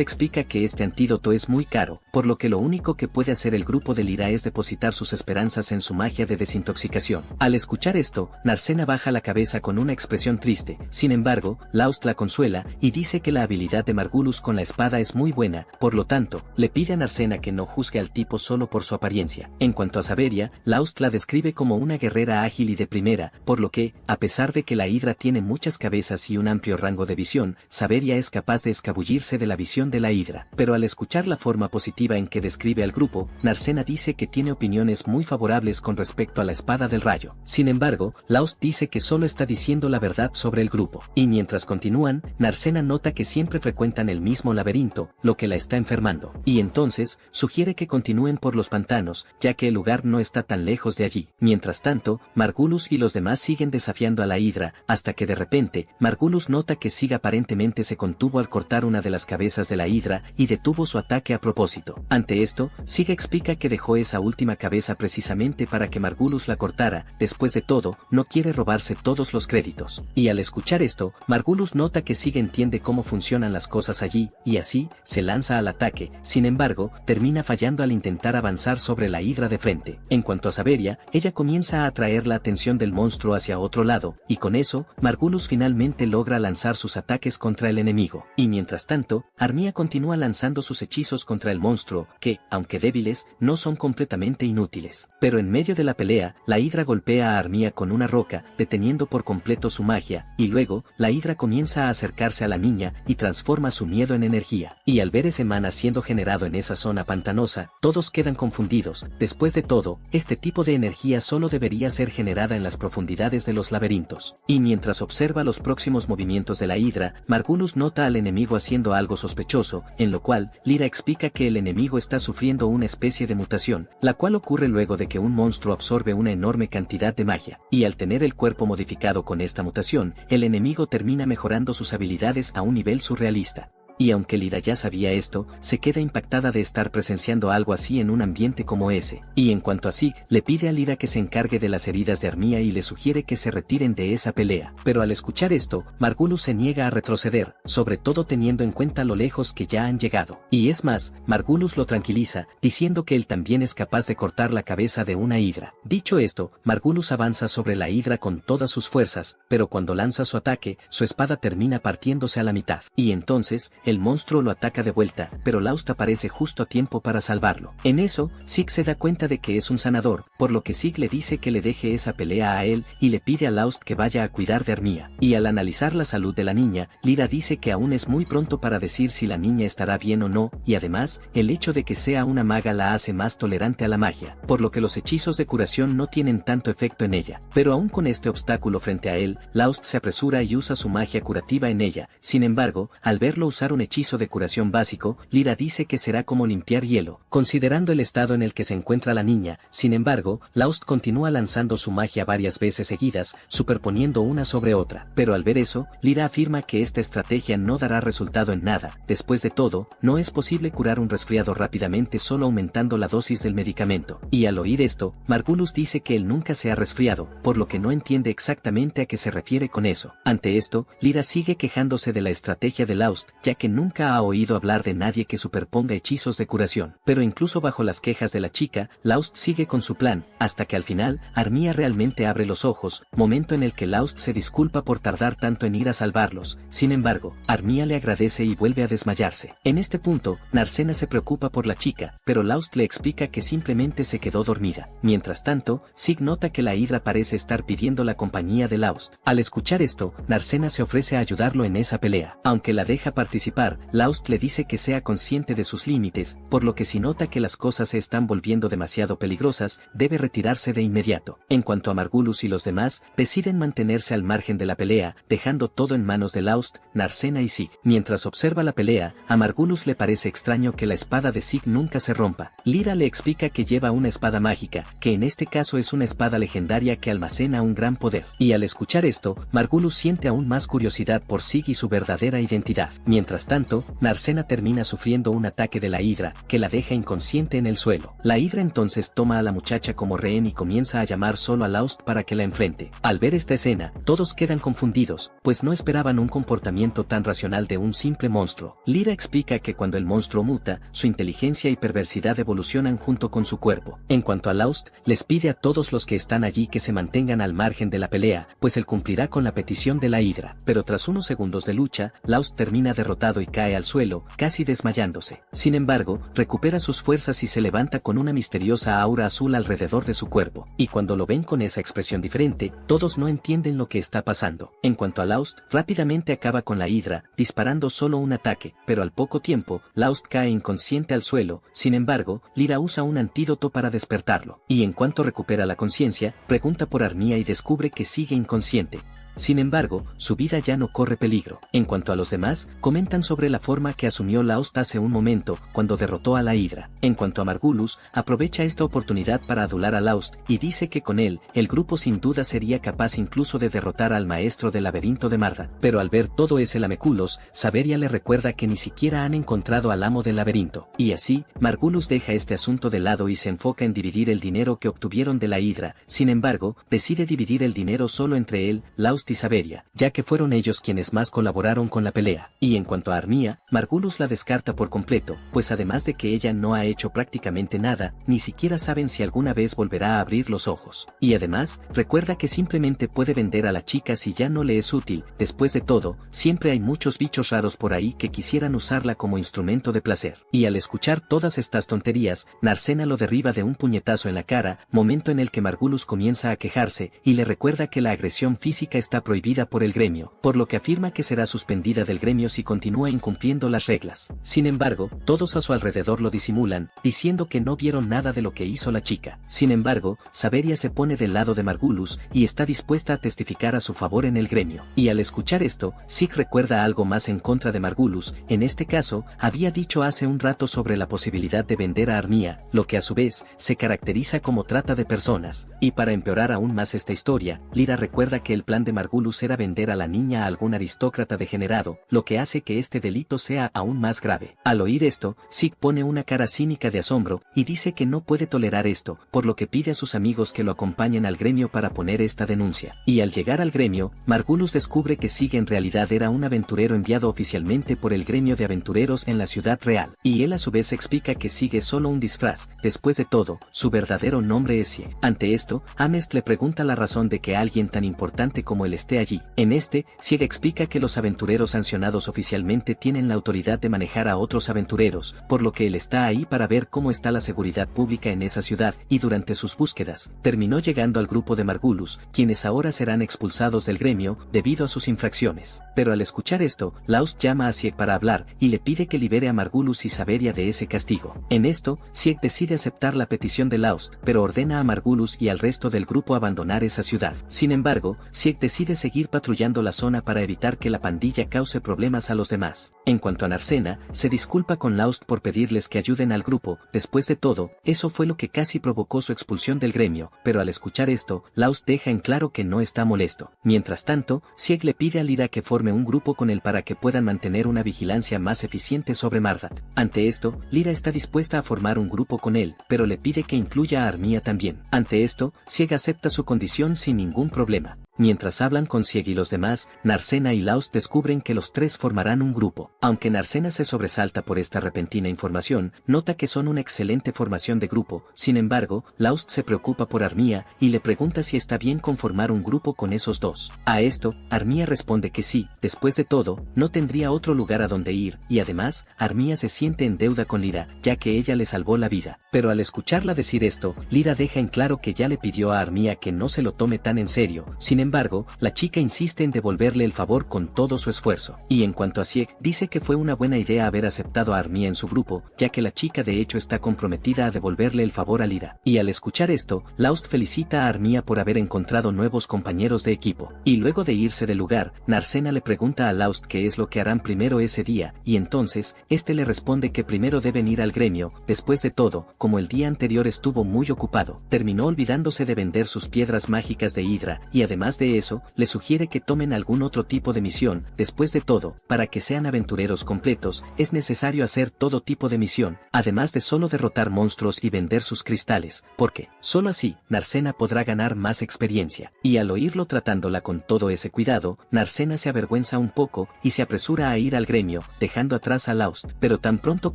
explica que este antídoto es muy caro, por lo que lo único que puede hacer el grupo de Lyra es depositar sus esperanzas en su magia de desintoxicación. Al escuchar esto, Narcena baja la cabeza con una expresión triste. Sin embargo, Laust la consuela y dice que la habilidad de Margulis con la espada es muy buena, por lo tanto, le pide a Narcena que no juzgue al tipo solo por su apariencia. En cuanto a Saberia, Laust la describe como una guerrera ágil y de primera, por lo que, a pesar de que la Hidra tiene muchas cabezas y un amplio rango de visión, Saberia es capaz de escabullirse de la visión de la Hidra. Pero al escuchar la forma positiva en que describe al grupo, Narcena dice que tiene opiniones muy favorables con respecto a la espada del rayo. Sin embargo, Laust dice que solo está diciendo la verdad sobre el grupo. Y mientras continúan, Narcena nota que siempre frecuentan el mismo laberinto, lo que la está enfermando. Y entonces, sugiere que continúen por los pantanos, ya que el lugar no está tan lejos de allí. Mientras tanto, Margulis y los demás siguen desafiando a la Hidra, hasta que de repente, Margulis nota que Sig aparentemente se contuvo al cortar una de las cabezas de la Hidra y detuvo su ataque a propósito. Ante esto, Sig explica que dejó esa última cabeza precisamente para que Margulis la cortara. Después de todo, no quiere robarse todos los créditos. Y al escuchar esto, Margulis nota que Sig entiende cómo funcionan las cosas allí, y así, se lanza al ataque. Sin embargo, termina fallando al intentar avanzar sobre la Hidra de frente. En cuanto a Saberia, ella comienza a atraer la atención del monstruo hacia otro lado, y con eso, Margulis finalmente logra lanzar sus ataques contra el enemigo. Y mientras tanto, Armía continúa lanzando sus hechizos contra el monstruo, que, aunque débiles, no son completamente inútiles. Pero en medio de la pelea, la Hidra golpea a Armía con una roca, deteniendo por completo su magia, y luego, la Hidra comienza a acercarse a la niña y transforma su miedo en energía. Y al ver ese mana siendo generado en esa zona pantanosa, todos quedan confundidos. Después de todo, este tipo de energía solo debería ser generada en las profundidades de los laberintos. Y mientras observa los próximos movimientos de la Hidra, Margulis nota al enemigo haciendo algo sospechoso, en lo cual, Lyra explica que el enemigo está sufriendo una especie de mutación, la cual ocurre luego de que un monstruo absorbe una enorme cantidad de magia, y al tener el cuerpo modificado con esta mutación, el enemigo termina mejorando sus habilidades a un nivel surrealista. Y aunque Lyra ya sabía esto, se queda impactada de estar presenciando algo así en un ambiente como ese. Y en cuanto a Sig, le pide a Lyra que se encargue de las heridas de Armía y le sugiere que se retiren de esa pelea. Pero al escuchar esto, Margulis se niega a retroceder, sobre todo teniendo en cuenta lo lejos que ya han llegado. Y es más, Margulis lo tranquiliza, diciendo que él también es capaz de cortar la cabeza de una Hidra. Dicho esto, Margulis avanza sobre la Hidra con todas sus fuerzas, pero cuando lanza su ataque, su espada termina partiéndose a la mitad. Y entonces, el monstruo lo ataca de vuelta, pero Laust aparece justo a tiempo para salvarlo. En eso, Sig se da cuenta de que es un sanador, por lo que Sig le dice que le deje esa pelea a él y le pide a Laust que vaya a cuidar de Armía. Y al analizar la salud de la niña, Lyra dice que aún es muy pronto para decir si la niña estará bien o no, y además, el hecho de que sea una maga la hace más tolerante a la magia, por lo que los hechizos de curación no tienen tanto efecto en ella. Pero aún con este obstáculo frente a él, Laust se apresura y usa su magia curativa en ella. Sin embargo, al verlo usar un hechizo de curación básico, Lyra dice que será como limpiar hielo, considerando el estado en el que se encuentra la niña. Sin embargo, Laust continúa lanzando su magia varias veces seguidas, superponiendo una sobre otra. Pero al ver eso, Lyra afirma que esta estrategia no dará resultado en nada. Después de todo, no es posible curar un resfriado rápidamente solo aumentando la dosis del medicamento. Y al oír esto, Margulis dice que él nunca se ha resfriado, por lo que no entiende exactamente a qué se refiere con eso. Ante esto, Lyra sigue quejándose de la estrategia de Laust, ya que nunca ha oído hablar de nadie que superponga hechizos de curación. Pero incluso bajo las quejas de la chica, Laust sigue con su plan, hasta que al final, Armia realmente abre los ojos, momento en el que Laust se disculpa por tardar tanto en ir a salvarlos. Sin embargo, Armia le agradece y vuelve a desmayarse. En este punto, Narcena se preocupa por la chica, pero Laust le explica que simplemente se quedó dormida. Mientras tanto, Sig nota que la Hidra parece estar pidiendo la compañía de Laust. Al escuchar esto, Narcena se ofrece a ayudarlo en esa pelea. Aunque la deja participar, Laust le dice que sea consciente de sus límites, por lo que si nota que las cosas se están volviendo demasiado peligrosas, debe retirarse de inmediato. En cuanto a Margulis y los demás, deciden mantenerse al margen de la pelea, dejando todo en manos de Laust, Narcena y Sig. Mientras observa la pelea, a Margulis le parece extraño que la espada de Sig nunca se rompa. Lyra le explica que lleva una espada mágica, que en este caso es una espada legendaria que almacena un gran poder. Y al escuchar esto, Margulis siente aún más curiosidad por Sig y su verdadera identidad. Mientras tanto, Narcena termina sufriendo un ataque de la Hidra, que la deja inconsciente en el suelo. La Hidra entonces toma a la muchacha como rehén y comienza a llamar solo a Laust para que la enfrente. Al ver esta escena, todos quedan confundidos, pues no esperaban un comportamiento tan racional de un simple monstruo. Lyra explica que cuando el monstruo muta, su inteligencia y perversidad evolucionan junto con su cuerpo. En cuanto a Laust, les pide a todos los que están allí que se mantengan al margen de la pelea, pues él cumplirá con la petición de la Hidra. Pero tras unos segundos de lucha, Laust termina derrotado y cae al suelo, casi desmayándose. Sin embargo, recupera sus fuerzas y se levanta con una misteriosa aura azul alrededor de su cuerpo. Y cuando lo ven con esa expresión diferente, todos no entienden lo que está pasando. En cuanto a Laust, rápidamente acaba con la Hidra, disparando solo un ataque, pero al poco tiempo, Laust cae inconsciente al suelo. Sin embargo, Lyra usa un antídoto para despertarlo. Y en cuanto recupera la conciencia, pregunta por Armia y descubre que sigue inconsciente. Sin embargo, su vida ya no corre peligro. En cuanto a los demás, comentan sobre la forma que asumió Laust hace un momento, cuando derrotó a la Hidra. En cuanto a Margulis, aprovecha esta oportunidad para adular a Laust, y dice que con él, el grupo sin duda sería capaz incluso de derrotar al maestro del laberinto de Marda. Pero al ver todo ese lameculos, Saberia le recuerda que ni siquiera han encontrado al amo del laberinto. Y así, Margulis deja este asunto de lado y se enfoca en dividir el dinero que obtuvieron de la Hidra. Sin embargo, decide dividir el dinero solo entre él, Laust y Saberia, ya que fueron ellos quienes más colaboraron con la pelea. Y en cuanto a Armia, Margulis la descarta por completo, pues además de que ella no ha hecho prácticamente nada, ni siquiera saben si alguna vez volverá a abrir los ojos. Y además, recuerda que simplemente puede vender a la chica si ya no le es útil. Después de todo, siempre hay muchos bichos raros por ahí que quisieran usarla como instrumento de placer. Y al escuchar todas estas tonterías, Narcena lo derriba de un puñetazo en la cara, momento en el que Margulis comienza a quejarse, y le recuerda que la agresión física está prohibida por el gremio, por lo que afirma que será suspendida del gremio si continúa incumpliendo las reglas. Sin embargo, todos a su alrededor lo disimulan, diciendo que no vieron nada de lo que hizo la chica. Sin embargo, Saberia se pone del lado de Margulis y está dispuesta a testificar a su favor en el gremio. Y al escuchar esto, Sig recuerda algo más en contra de Margulis. En este caso, había dicho hace un rato sobre la posibilidad de vender a Armia, lo que a su vez, se caracteriza como trata de personas. Y para empeorar aún más esta historia, Lyra recuerda que el plan de Margulis era vender a la niña a algún aristócrata degenerado, lo que hace que este delito sea aún más grave. Al oír esto, Sig pone una cara cínica de asombro, y dice que no puede tolerar esto, por lo que pide a sus amigos que lo acompañen al gremio para poner esta denuncia. Y al llegar al gremio, Margulis descubre que Sig en realidad era un aventurero enviado oficialmente por el gremio de aventureros en la ciudad real, y él a su vez explica que Sig es solo un disfraz. Después de todo, su verdadero nombre es Sig. Ante esto, Amest le pregunta la razón de que alguien tan importante como él esté allí. En este, Sig explica que los aventureros sancionados oficialmente tienen la autoridad de manejar a otros aventureros, por lo que él está ahí para ver cómo está la seguridad pública en esa ciudad, y durante sus búsquedas, terminó llegando al grupo de Margulis, quienes ahora serán expulsados del gremio, debido a sus infracciones. Pero al escuchar esto, Laust llama a Sieg para hablar, y le pide que libere a Margulis y Saberia de ese castigo. En esto, Sieg decide aceptar la petición de Laust, pero ordena a Margulis y al resto del grupo abandonar esa ciudad. Sin embargo, Sieg decide decide seguir patrullando la zona para evitar que la pandilla cause problemas a los demás. En cuanto a Narcena, se disculpa con Laust por pedirles que ayuden al grupo. Después de todo, eso fue lo que casi provocó su expulsión del gremio, pero al escuchar esto, Laust deja en claro que no está molesto. Mientras tanto, Sieg le pide a Lyra que forme un grupo con él para que puedan mantener una vigilancia más eficiente sobre Mardat. Ante esto, Lyra está dispuesta a formar un grupo con él, pero le pide que incluya a Armia también. Ante esto, Sieg acepta su condición sin ningún problema. Mientras hablan con Sieg y los demás, Narcena y Laust descubren que los tres formarán un grupo. Aunque Narcena se sobresalta por esta repentina información, nota que son una excelente formación de grupo. Sin embargo, Laust se preocupa por Armia y le pregunta si está bien con formar un grupo con esos dos. A esto, Armia responde que sí. Después de todo, no tendría otro lugar a donde ir, y además, Armia se siente en deuda con Lyra, ya que ella le salvó la vida. Pero al escucharla decir esto, Lyra deja en claro que ya le pidió a Armia que no se lo tome tan en serio. Sin embargo, la chica insiste en devolverle el favor con todo su esfuerzo. Y en cuanto a Sieg, dice que fue una buena idea haber aceptado a Armia en su grupo, ya que la chica de hecho está comprometida a devolverle el favor a Lyra. Y al escuchar esto, Laust felicita a Armia por haber encontrado nuevos compañeros de equipo. Y luego de irse del lugar, Narcena le pregunta a Laust qué es lo que harán primero ese día, y entonces, este le responde que primero deben ir al gremio. Después de todo, como el día anterior estuvo muy ocupado, terminó olvidándose de vender sus piedras mágicas de Hidra, y además de eso, le sugiere que tomen algún otro tipo de misión. Después de todo, para que sean aventureros completos, es necesario hacer todo tipo de misión, además de solo derrotar monstruos y vender sus cristales, porque, solo así, Narcena podrá ganar más experiencia. Y al oírlo tratándola con todo ese cuidado, Narcena se avergüenza un poco y se apresura a ir al gremio, dejando atrás a Laust. Pero tan pronto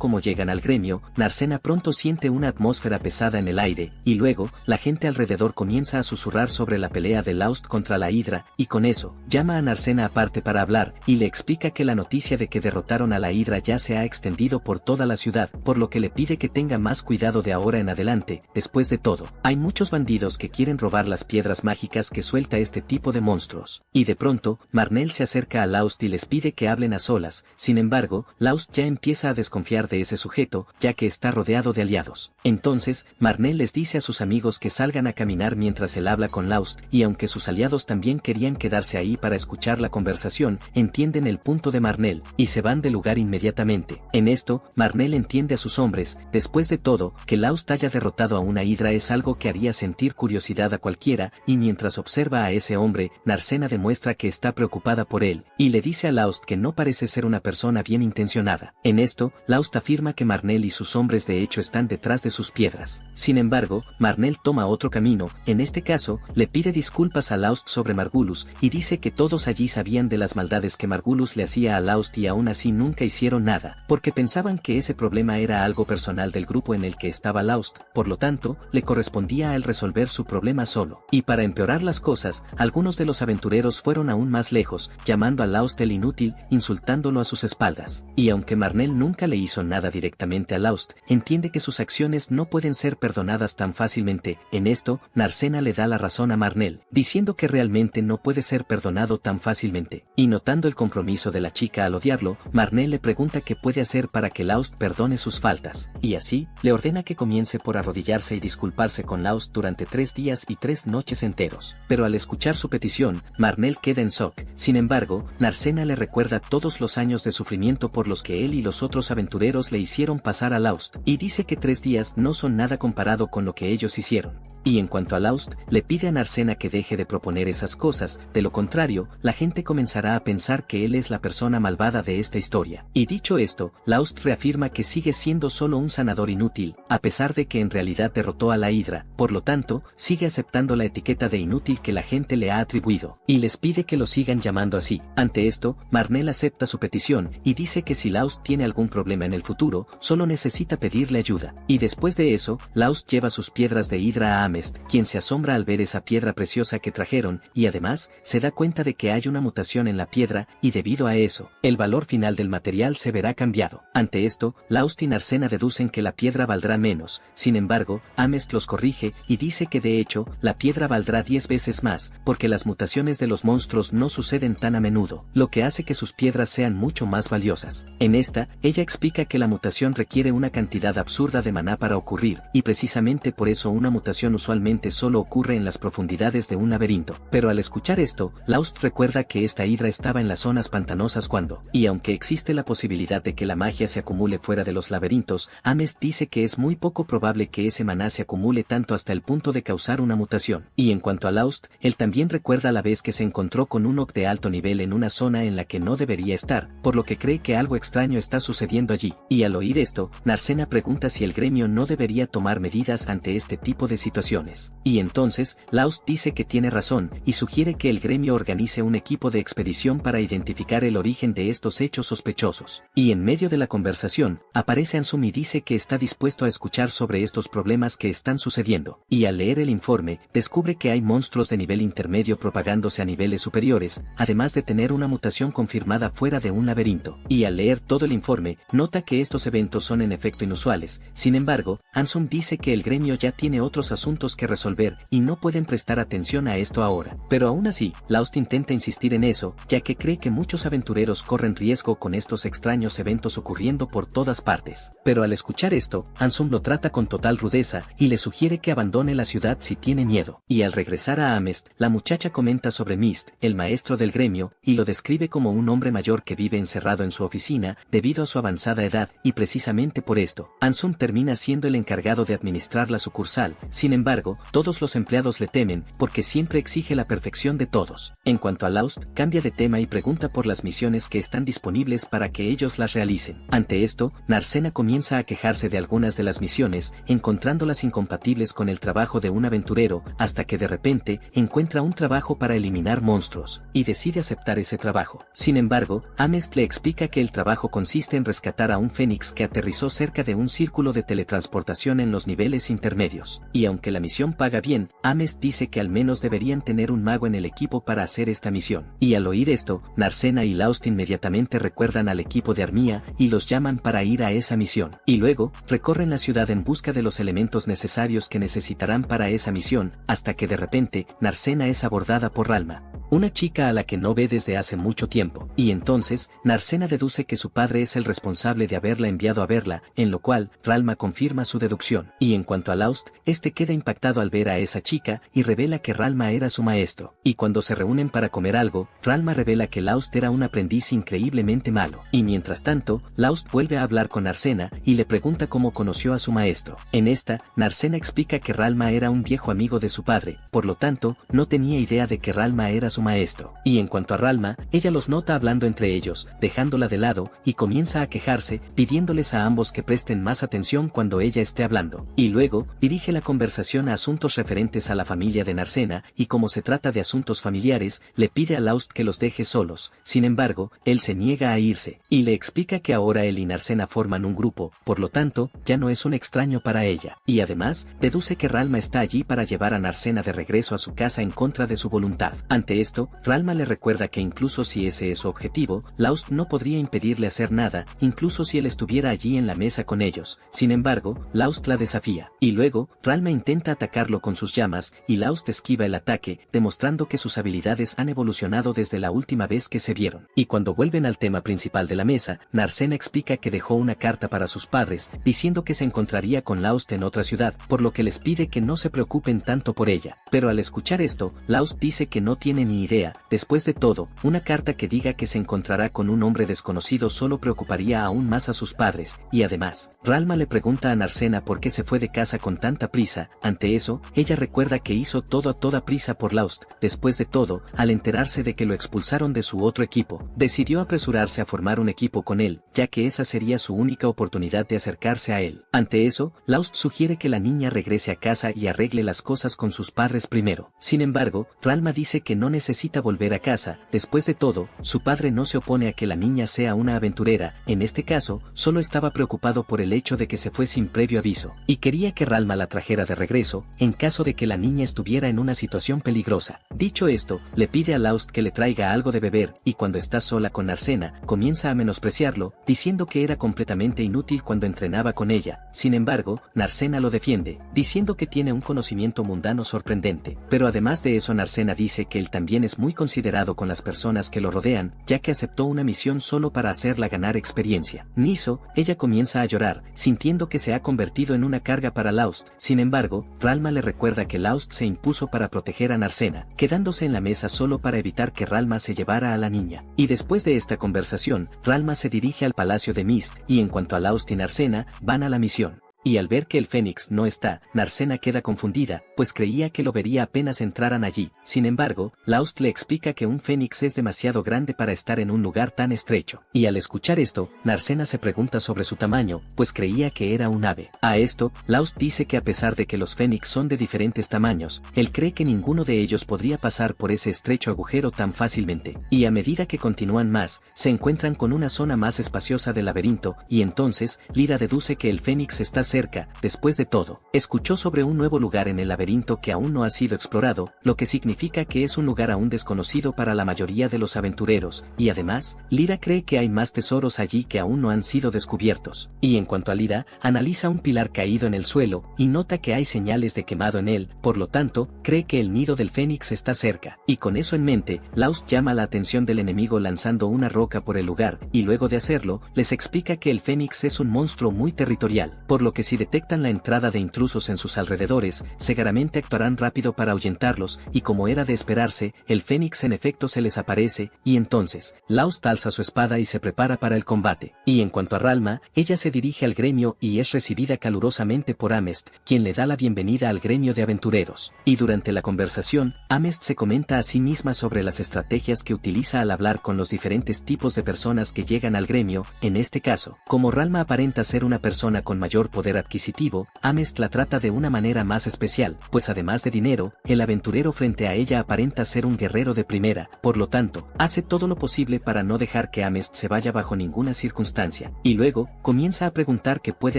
como llegan al gremio, Narcena pronto siente una atmósfera pesada en el aire, y luego, la gente alrededor comienza a susurrar sobre la pelea de Laust contra la Hidra, y con eso, llama a Narcena aparte para hablar, y le explica que la noticia de que derrotaron a la Hidra ya se ha extendido por toda la ciudad, por lo que le pide que tenga más cuidado de ahora en adelante. Después de todo, hay muchos bandidos que quieren robar las piedras mágicas que suelta este tipo de monstruos. Y de pronto, Marnell se acerca a Laust y les pide que hablen a solas. Sin embargo, Laust ya empieza a desconfiar de ese sujeto, ya que está rodeado de aliados. Entonces, Marnell les dice a sus amigos que salgan a caminar mientras él habla con Laust, y aunque sus aliados también querían quedarse ahí para escuchar la conversación, entienden el punto de Marnell, y se van del lugar inmediatamente. En esto, Marnell entiende a sus hombres. Después de todo, que Laust haya derrotado a una Hidra es algo que haría sentir curiosidad a cualquiera, y mientras observa a ese hombre, Narcena demuestra que está preocupada por él, y le dice a Laust que no parece ser una persona bien intencionada. En esto, Laust afirma que Marnell y sus hombres de hecho están detrás de sus piedras. Sin embargo, Marnell toma otro camino. En este caso, le pide disculpas a Laust sobre Margulis, y dice que todos allí sabían de las maldades que Margulis le hacía a Laust y aún así nunca hicieron nada, porque pensaban que ese problema era algo personal del grupo en el que estaba Laust, por lo tanto, le correspondía a él resolver su problema solo. Y para empeorar las cosas, algunos de los aventureros fueron aún más lejos, llamando a Laust el inútil, insultándolo a sus espaldas. Y aunque Marnell nunca le hizo nada directamente a Laust, entiende que sus acciones no pueden ser perdonadas tan fácilmente. En esto, Narcena le da la razón a Marnell, diciendo que realmente no puede ser perdonado tan fácilmente. Y notando el compromiso de la chica al odiarlo, Marnell le pregunta qué puede hacer para que Laust perdone sus faltas. Y así, le ordena que comience por arrodillarse y disculparse con Laust durante 3 días y 3 noches enteros. Pero al escuchar su petición, Marnell queda en shock. Sin embargo, Narcena le recuerda todos los años de sufrimiento por los que él y los otros aventureros le hicieron pasar a Laust, y dice que 3 días no son nada comparado con lo que ellos hicieron. Y en cuanto a Laust, le pide a Narcena que deje de proponer esas cosas, de lo contrario, la gente comenzará a pensar que él es la persona malvada de esta historia. Y dicho esto, Laust reafirma que sigue siendo solo un sanador inútil, a pesar de que en realidad derrotó a la Hidra, por lo tanto, sigue aceptando la etiqueta de inútil que la gente le ha atribuido, y les pide que lo sigan llamando así. Ante esto, Marnell acepta su petición, y dice que si Laust tiene algún problema en el futuro, solo necesita pedirle ayuda. Y después de eso, Laust lleva sus piedras de Hidra a Amest, quien se asombra al ver esa piedra preciosa que trajeron, y además, se da cuenta de que hay una mutación en la piedra, y debido a eso, el valor final del material se verá cambiado. Ante esto, Laust y Narcena deducen que la piedra valdrá menos. Sin embargo, Amest los corrige, y dice que de hecho, la piedra valdrá 10 veces más, porque las mutaciones de los monstruos no suceden tan a menudo, lo que hace que sus piedras sean mucho más valiosas. En esta, ella explica que la mutación requiere una cantidad absurda de maná para ocurrir, y precisamente por eso una mutación usualmente solo ocurre en las profundidades de un laberinto. Pero al escuchar esto, Laust recuerda que esta hidra estaba en las zonas pantanosas cuando, y aunque existe la posibilidad de que la magia se acumule fuera de los laberintos, Amest dice que es muy poco probable que ese maná se acumule tanto hasta el punto de causar una mutación. Y en cuanto a Laust, él también recuerda la vez que se encontró con un Orc de alto nivel en una zona en la que no debería estar, por lo que cree que algo extraño está sucediendo allí. Y al oír esto, Narcena pregunta si el gremio no debería tomar medidas ante este tipo de situaciones. Y entonces, Laust dice que tiene razón, y sugiere que el gremio organice un equipo de expedición para identificar el origen de estos hechos sospechosos. Y en medio de la conversación, aparece Ansum y dice que está dispuesto a escuchar sobre estos problemas que están sucediendo. Y al leer el informe, descubre que hay monstruos de nivel intermedio propagándose a niveles superiores, además de tener una mutación confirmada fuera de un laberinto. Y al leer todo el informe, nota que estos eventos son en efecto inusuales. Sin embargo, Ansum dice que el gremio ya tiene otros asuntos que resolver y no pueden prestar atención a esto ahora. Pero aún así, Laust intenta insistir en eso, ya que cree que muchos aventureros corren riesgo con estos extraños eventos ocurriendo por todas partes. Pero al escuchar esto, Ansum lo trata con total rudeza y le sugiere que abandone la ciudad si tiene miedo. Y al regresar a Amest, la muchacha comenta sobre Mist, el maestro del gremio, y lo describe como un hombre mayor que vive encerrado en su oficina debido a su avanzada edad, y precisamente por esto, Ansum termina siendo el encargado de administrar la sucursal. Sin embargo, todos los empleados le temen porque siempre exige la perfección de todos. En cuanto a Laust, cambia de tema y pregunta por las misiones que están disponibles para que ellos las realicen. Ante esto, Narcena comienza a quejarse de algunas de las misiones, encontrándolas incompatibles con el trabajo de un aventurero, hasta que de repente encuentra un trabajo para eliminar monstruos, y decide aceptar ese trabajo. Sin embargo, Amest le explica que el trabajo consiste en rescatar a un fénix que aterrizó cerca de un círculo de teletransportación en los niveles intermedios. Y aunque la misión paga bien, Amest dice que al menos deberían tener un mago en el equipo para hacer esta misión. Y al oír esto, Narcena y Laust inmediatamente recuerdan al equipo de Armía y los llaman para ir a esa misión. Y luego, recorren la ciudad en busca de los elementos necesarios que necesitarán para esa misión, hasta que de repente, Narcena es abordada por Ralma, una chica a la que no ve desde hace mucho tiempo. Y entonces, Narcena deduce que su padre es el responsable de haberla enviado a verla, en lo cual, Ralma confirma su deducción. Y en cuanto a Laust, este queda impactado al ver a esa chica y revela que Ralma era su maestro. Y cuando se reúnen para comer algo, Ralma revela que Laust era un aprendiz increíblemente malo. Y mientras tanto, Laust vuelve a hablar con Narcena y le pregunta cómo conoció a su maestro. En esta, Narcena explica que Ralma era un viejo amigo de su padre, por lo tanto, no tenía idea de que Ralma era su maestro. Y en cuanto a Ralma, ella los nota hablando entre ellos, dejándola de lado, y comienza a quejarse, pidiéndoles a ambos que presten más atención cuando ella esté hablando. Y luego, dirige la conversación a asuntos referentes a la familia de Narcena, y como se trata de asuntos familiares, le pide a Laust que los deje solos. Sin embargo, él se niega a irse, y le explica que ahora él y Narcena forman un grupo, por lo tanto, ya no es un extraño para ella. Y además, deduce que Ralma está allí para llevar a Narcena de regreso a su casa en contra de su voluntad. Ante esto, Ralma le recuerda que incluso si ese es su objetivo, Laust no podría impedirle hacer nada, incluso si él estuviera allí en la mesa con ellos. Sin embargo, Laust la desafía. Y luego, Ralma intenta atacarlo con sus llamas, y Laust esquiva el ataque, demostrando que sus habilidades han evolucionado desde la última vez que se vieron. Y cuando vuelven al tema principal de la mesa, Narcena explica que dejó una carta para sus padres, diciendo que se encontraría con Laust en otra ciudad, por lo que les pide que no se preocupen tanto por ella. Pero al escuchar esto, Laust dice que no tiene ni idea. Después de todo, una carta que diga que se encontrará con un hombre desconocido solo preocuparía aún más a sus padres, y además, Ralma le pregunta a Narcena por qué se fue de casa con tanta prisa. Ante eso, ella recuerda que hizo todo a toda prisa por Laust. Después de todo, al enterarse de que lo expulsaron de su otro equipo, decidió apresurarse a formar un equipo con él, ya que esa sería su única oportunidad de acercarse a él. Ante eso, Laust sugiere que la niña regrese a casa y arregle las cosas con sus padres primero. Sin embargo, Ralma dice que no necesita volver a casa. Después de todo, su padre no se opone a que la niña sea una aventurera. En este caso, solo estaba preocupado por el hecho de que se fue sin previo aviso, y quería que Ralma la trajera de regreso, en caso de que la niña estuviera en una situación peligrosa. Dicho esto, le pide a Laust que le traiga algo de beber, y cuando está sola con Narcena, comienza a menospreciarlo, diciendo que era completamente inútil cuando entrenaba con ella. Sin embargo, Narcena lo defiende, diciendo que tiene un conocimiento mundano sorprendente. Pero además de eso, Narcena dice que él también también es muy considerado con las personas que lo rodean, ya que aceptó una misión solo para hacerla ganar experiencia. Niso, ella comienza a llorar, sintiendo que se ha convertido en una carga para Laust. Sin embargo, Ralma le recuerda que Laust se impuso para proteger a Narcena, quedándose en la mesa solo para evitar que Ralma se llevara a la niña. Y después de esta conversación, Ralma se dirige al palacio de Mist, y en cuanto a Laust y Narcena, van a la misión. Y al ver que el Fénix no está, Narcena queda confundida, pues creía que lo vería apenas entraran allí. Sin embargo, Laust le explica que un Fénix es demasiado grande para estar en un lugar tan estrecho. Y al escuchar esto, Narcena se pregunta sobre su tamaño, pues creía que era un ave. A esto, Laust dice que a pesar de que los Fénix son de diferentes tamaños, él cree que ninguno de ellos podría pasar por ese estrecho agujero tan fácilmente. Y a medida que continúan más, se encuentran con una zona más espaciosa del laberinto, y entonces, Lyra deduce que el Fénix está cerca. Después de todo, escuchó sobre un nuevo lugar en el laberinto que aún no ha sido explorado, lo que significa que es un lugar aún desconocido para la mayoría de los aventureros, y además, Lyra cree que hay más tesoros allí que aún no han sido descubiertos. Y en cuanto a Lyra, analiza un pilar caído en el suelo, y nota que hay señales de quemado en él, por lo tanto, cree que el nido del Fénix está cerca. Y con eso en mente, Laust llama la atención del enemigo lanzando una roca por el lugar, y luego de hacerlo, les explica que el Fénix es un monstruo muy territorial, por lo que si detectan la entrada de intrusos en sus alrededores, seguramente actuarán rápido para ahuyentarlos, y como era de esperarse, el Fénix en efecto se les aparece, y entonces, Laust alza su espada y se prepara para el combate. Y en cuanto a Ralma, ella se dirige al gremio y es recibida calurosamente por Amest, quien le da la bienvenida al gremio de aventureros. Y durante la conversación, Amest se comenta a sí misma sobre las estrategias que utiliza al hablar con los diferentes tipos de personas que llegan al gremio. En este caso, como Ralma aparenta ser una persona con mayor poder adquisitivo, Amest la trata de una manera más especial, pues además de dinero, el aventurero frente a ella aparenta ser un guerrero de primera, por lo tanto, hace todo lo posible para no dejar que Amest se vaya bajo ninguna circunstancia, y luego, comienza a preguntar qué puede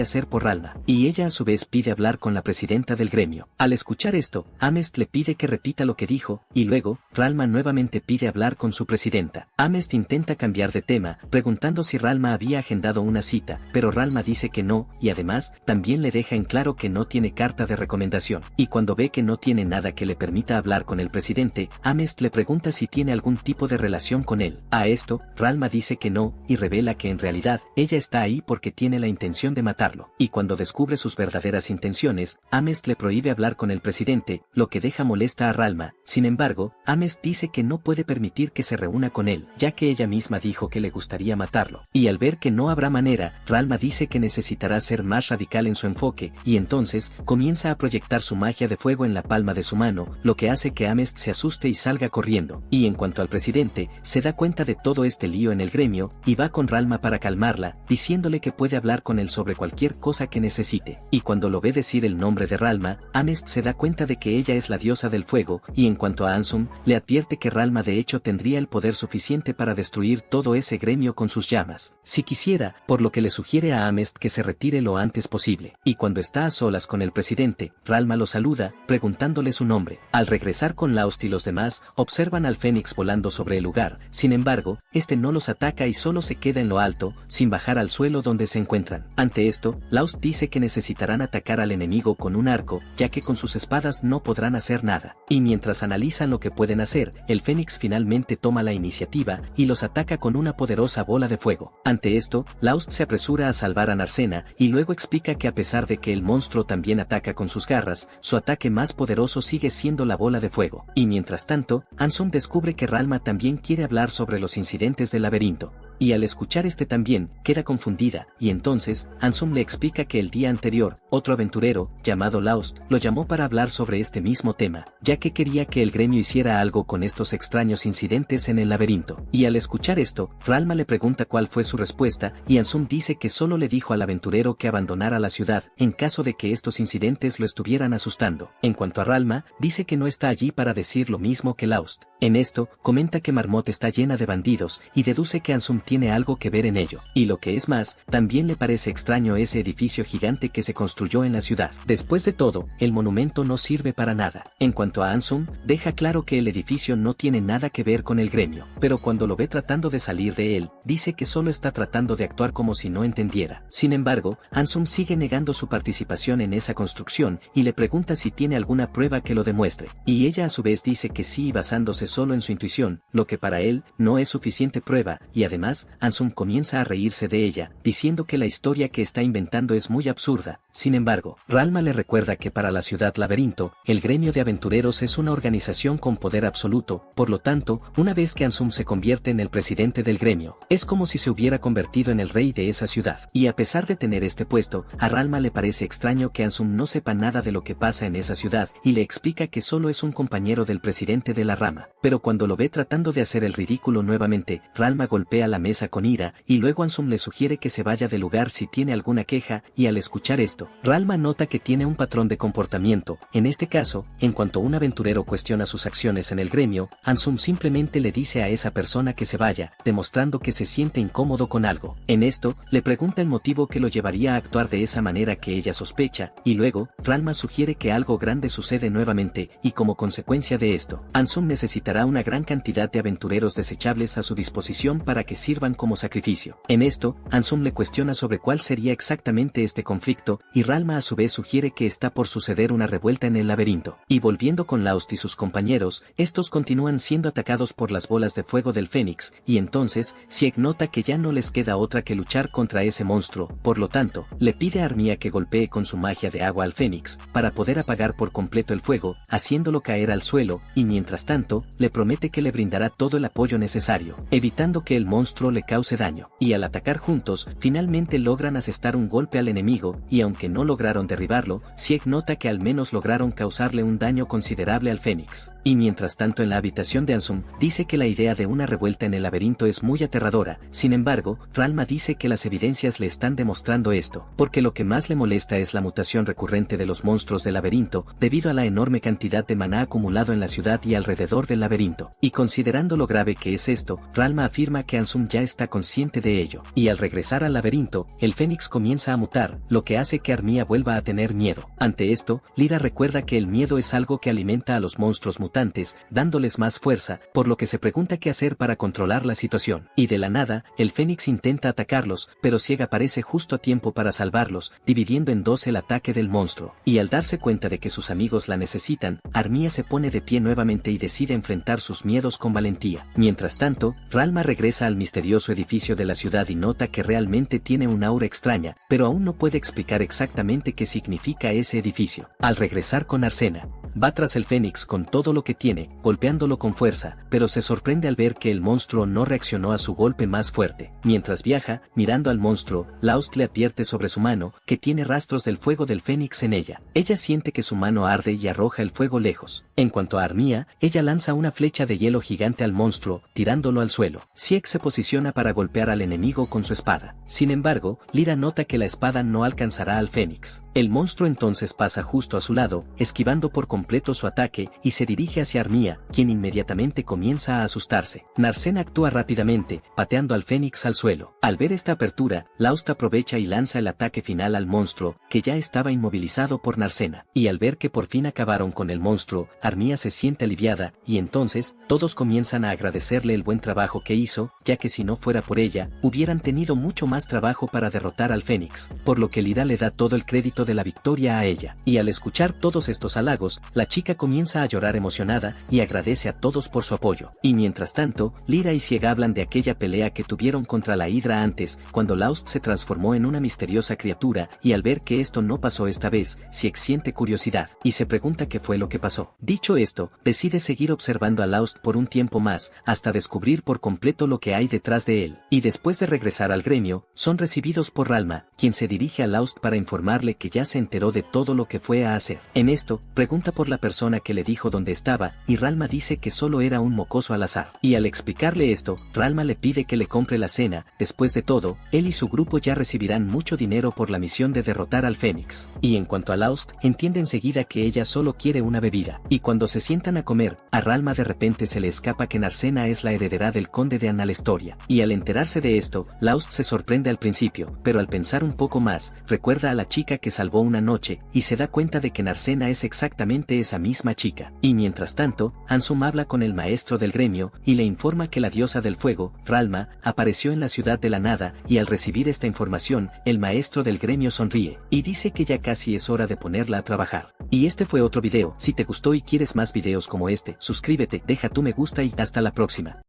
hacer por Ralma, y ella a su vez pide hablar con la presidenta del gremio. Al escuchar esto, Amest le pide que repita lo que dijo, y luego, Ralma nuevamente pide hablar con su presidenta. Amest intenta cambiar de tema, preguntando si Ralma había agendado una cita, pero Ralma dice que no, y además, también le deja en claro que no tiene carta de recomendación. Y cuando ve que no tiene nada que le permita hablar con el presidente, Amest le pregunta si tiene algún tipo de relación con él. A esto, Ralma dice que no, y revela que en realidad, ella está ahí porque tiene la intención de matarlo. Y cuando descubre sus verdaderas intenciones, Amest le prohíbe hablar con el presidente, lo que deja molesta a Ralma. Sin embargo, Amest dice que no puede permitir que se reúna con él, ya que ella misma dijo que le gustaría matarlo. Y al ver que no habrá manera, Ralma dice que necesitará ser más radical en su enfoque, y entonces, comienza a proyectar su magia de fuego en la palma de su mano, lo que hace que Amest se asuste y salga corriendo. Y en cuanto al presidente, se da cuenta de todo este lío en el gremio, y va con Ralma para calmarla, diciéndole que puede hablar con él sobre cualquier cosa que necesite. Y cuando lo ve decir el nombre de Ralma, Amest se da cuenta de que ella es la diosa del fuego, y en cuanto a Ansum, le advierte que Ralma de hecho tendría el poder suficiente para destruir todo ese gremio con sus llamas, si quisiera, por lo que le sugiere a Amest que se retire lo antes posible. Y cuando está a solas con el presidente, Ralma lo saluda, preguntándole su nombre. Al regresar con Laust y los demás, observan al Fénix volando sobre el lugar. Sin embargo, este no los ataca y solo se queda en lo alto, sin bajar al suelo donde se encuentran. Ante esto, Laust dice que necesitarán atacar al enemigo con un arco, ya que con sus espadas no podrán hacer nada. Y mientras analizan lo que pueden hacer, el Fénix finalmente toma la iniciativa y los ataca con una poderosa bola de fuego. Ante esto, Laust se apresura a salvar a Narcena y luego explica que a pesar de que el monstruo también ataca con sus garras, su ataque más poderoso sigue siendo la bola de fuego. Y mientras tanto, Ansum descubre que Ralma también quiere hablar sobre los incidentes del laberinto. Y al escuchar este también, queda confundida, y entonces, Ansum le explica que el día anterior, otro aventurero, llamado Laust, lo llamó para hablar sobre este mismo tema, ya que quería que el gremio hiciera algo con estos extraños incidentes en el laberinto. Y al escuchar esto, Ralma le pregunta cuál fue su respuesta, y Ansum dice que solo le dijo al aventurero que abandonara la ciudad, en caso de que estos incidentes lo estuvieran asustando. En cuanto a Ralma, dice que no está allí para decir lo mismo que Laust. En esto, comenta que Marmot está llena de bandidos, y deduce que Ansum tiene algo que ver en ello. Y lo que es más, también le parece extraño ese edificio gigante que se construyó en la ciudad. Después de todo, el monumento no sirve para nada. En cuanto a Ansum, deja claro que el edificio no tiene nada que ver con el gremio, pero cuando lo ve tratando de salir de él, dice que solo está tratando de actuar como si no entendiera. Sin embargo, Ansum sigue negando su participación en esa construcción y le pregunta si tiene alguna prueba que lo demuestre, y ella a su vez dice que sí, basándose solo en su intuición, lo que para él no es suficiente prueba, y además, Ansum comienza a reírse de ella, diciendo que la historia que está inventando es muy absurda. Sin embargo, Ralma le recuerda que para la ciudad laberinto, el gremio de aventureros es una organización con poder absoluto, por lo tanto, una vez que Ansum se convierte en el presidente del gremio, es como si se hubiera convertido en el rey de esa ciudad. Y a pesar de tener este puesto, a Ralma le parece extraño que Ansum no sepa nada de lo que pasa en esa ciudad, y le explica que solo es un compañero del presidente de la rama. Pero cuando lo ve tratando de hacer el ridículo nuevamente, Ralma golpea la mesa con ira, y luego Ansum le sugiere que se vaya del lugar si tiene alguna queja, y al escuchar esto, Ralma nota que tiene un patrón de comportamiento. En este caso, en cuanto un aventurero cuestiona sus acciones en el gremio, Ansum simplemente le dice a esa persona que se vaya, demostrando que se siente incómodo con algo. En esto, le pregunta el motivo que lo llevaría a actuar de esa manera que ella sospecha, y luego, Ralma sugiere que algo grande sucede nuevamente, y como consecuencia de esto, Ansum necesitará una gran cantidad de aventureros desechables a su disposición para que sirvan como sacrificio. En esto, Ansum le cuestiona sobre cuál sería exactamente este conflicto, y Ralma a su vez sugiere que está por suceder una revuelta en el laberinto. Y volviendo con Laust y sus compañeros, estos continúan siendo atacados por las bolas de fuego del Fénix, y entonces, Sieg nota que ya no les queda otra que luchar contra ese monstruo, por lo tanto, le pide a Armia que golpee con su magia de agua al Fénix, para poder apagar por completo el fuego, haciéndolo caer al suelo, y mientras tanto, le promete que le brindará todo el apoyo necesario, evitando que el monstruo le cause daño. Y al atacar juntos, finalmente logran asestar un golpe al enemigo, y aunque no lograron derribarlo, Sieg nota que al menos lograron causarle un daño considerable al Fénix. Y mientras tanto en la habitación de Ansum, dice que la idea de una revuelta en el laberinto es muy aterradora. Sin embargo, Ralma dice que las evidencias le están demostrando esto, porque lo que más le molesta es la mutación recurrente de los monstruos del laberinto, debido a la enorme cantidad de maná acumulado en la ciudad y alrededor del laberinto. Y considerando lo grave que es esto, Ralma afirma que Ansum ya está consciente de ello. Y al regresar al laberinto, el Fénix comienza a mutar, lo que hace que Armia vuelva a tener miedo. Ante esto, Lyra recuerda que el miedo es algo que alimenta a los monstruos mutantes, dándoles más fuerza, por lo que se pregunta qué hacer para controlar la situación. Y de la nada, el Fénix intenta atacarlos, pero Sieg aparece justo a tiempo para salvarlos, dividiendo en dos el ataque del monstruo. Y al darse cuenta de que sus amigos la necesitan, Armia se pone de pie nuevamente y decide enfrentar sus miedos con valentía. Mientras tanto, Ralma regresa al misterioso edificio de la ciudad y nota que realmente tiene una aura extraña, pero aún no puede explicar exactamente qué significa ese edificio. Al regresar con Arsena, va tras el Fénix con todo lo que tiene, golpeándolo con fuerza, pero se sorprende al ver que el monstruo no reaccionó a su golpe más fuerte. Mientras viaja, mirando al monstruo, Laust le advierte sobre su mano, que tiene rastros del fuego del Fénix en ella. Ella siente que su mano arde y arroja el fuego lejos. En cuanto a Armia, ella lanza una flecha de hielo gigante al monstruo, tirándolo al suelo. Sieg se posiciona para golpear al enemigo con su espada. Sin embargo, Lyra nota que la espada no alcanzará al Fénix. El monstruo entonces pasa justo a su lado, esquivando por completo su ataque, y se dirige hacia Armia, quien inmediatamente comienza a asustarse. Narsen actúa rápidamente, pateando al Fénix al suelo. Al ver esta apertura, Laust aprovecha y lanza el ataque final al monstruo, que ya estaba inmovilizado por Narsena. Y al ver que por fin acabaron con el monstruo, Armia se siente aliviada, y entonces, todos comienzan a agradecerle el buen trabajo que hizo, ya que si no fuera por ella, hubieran tenido mucho más trabajo para derrotar al Fénix, por lo que Lyra le da todo el crédito de la victoria a ella. Y al escuchar todos estos halagos, la chica comienza a llorar emocionada, y agradece a todos por su apoyo. Y mientras tanto, Lyra y Sieg hablan de aquella pelea que tuvieron contra la Hidra antes, cuando Laust se transformó en una misteriosa criatura, y al ver que esto no pasó esta vez, Sieg siente curiosidad, y se pregunta qué fue lo que pasó. Dicho esto, decide seguir observando a Laust por un tiempo más, hasta descubrir por completo lo que hay detrás de él. Y después de regresar al gremio, son recibidos por Ralma, quien se dirige a Laust para informarle que ya se enteró de todo lo que fue a hacer. En esto, pregunta por por la persona que le dijo dónde estaba, y Ralma dice que solo era un mocoso al azar. Y al explicarle esto, Ralma le pide que le compre la cena. Después de todo, él y su grupo ya recibirán mucho dinero por la misión de derrotar al Fénix. Y en cuanto a Laust, entiende enseguida que ella solo quiere una bebida. Y cuando se sientan a comer, a Ralma de repente se le escapa que Narcena es la heredera del conde de Analestoria. Y al enterarse de esto, Laust se sorprende al principio, pero al pensar un poco más, recuerda a la chica que salvó una noche, y se da cuenta de que Narcena es exactamente esa misma chica. Y mientras tanto, Ansem habla con el maestro del gremio, y le informa que la diosa del fuego, Ralma, apareció en la ciudad de la nada, y al recibir esta información, el maestro del gremio sonríe, y dice que ya casi es hora de ponerla a trabajar. Y este fue otro video. Si te gustó y quieres más videos como este, suscríbete, deja tu me gusta y hasta la próxima.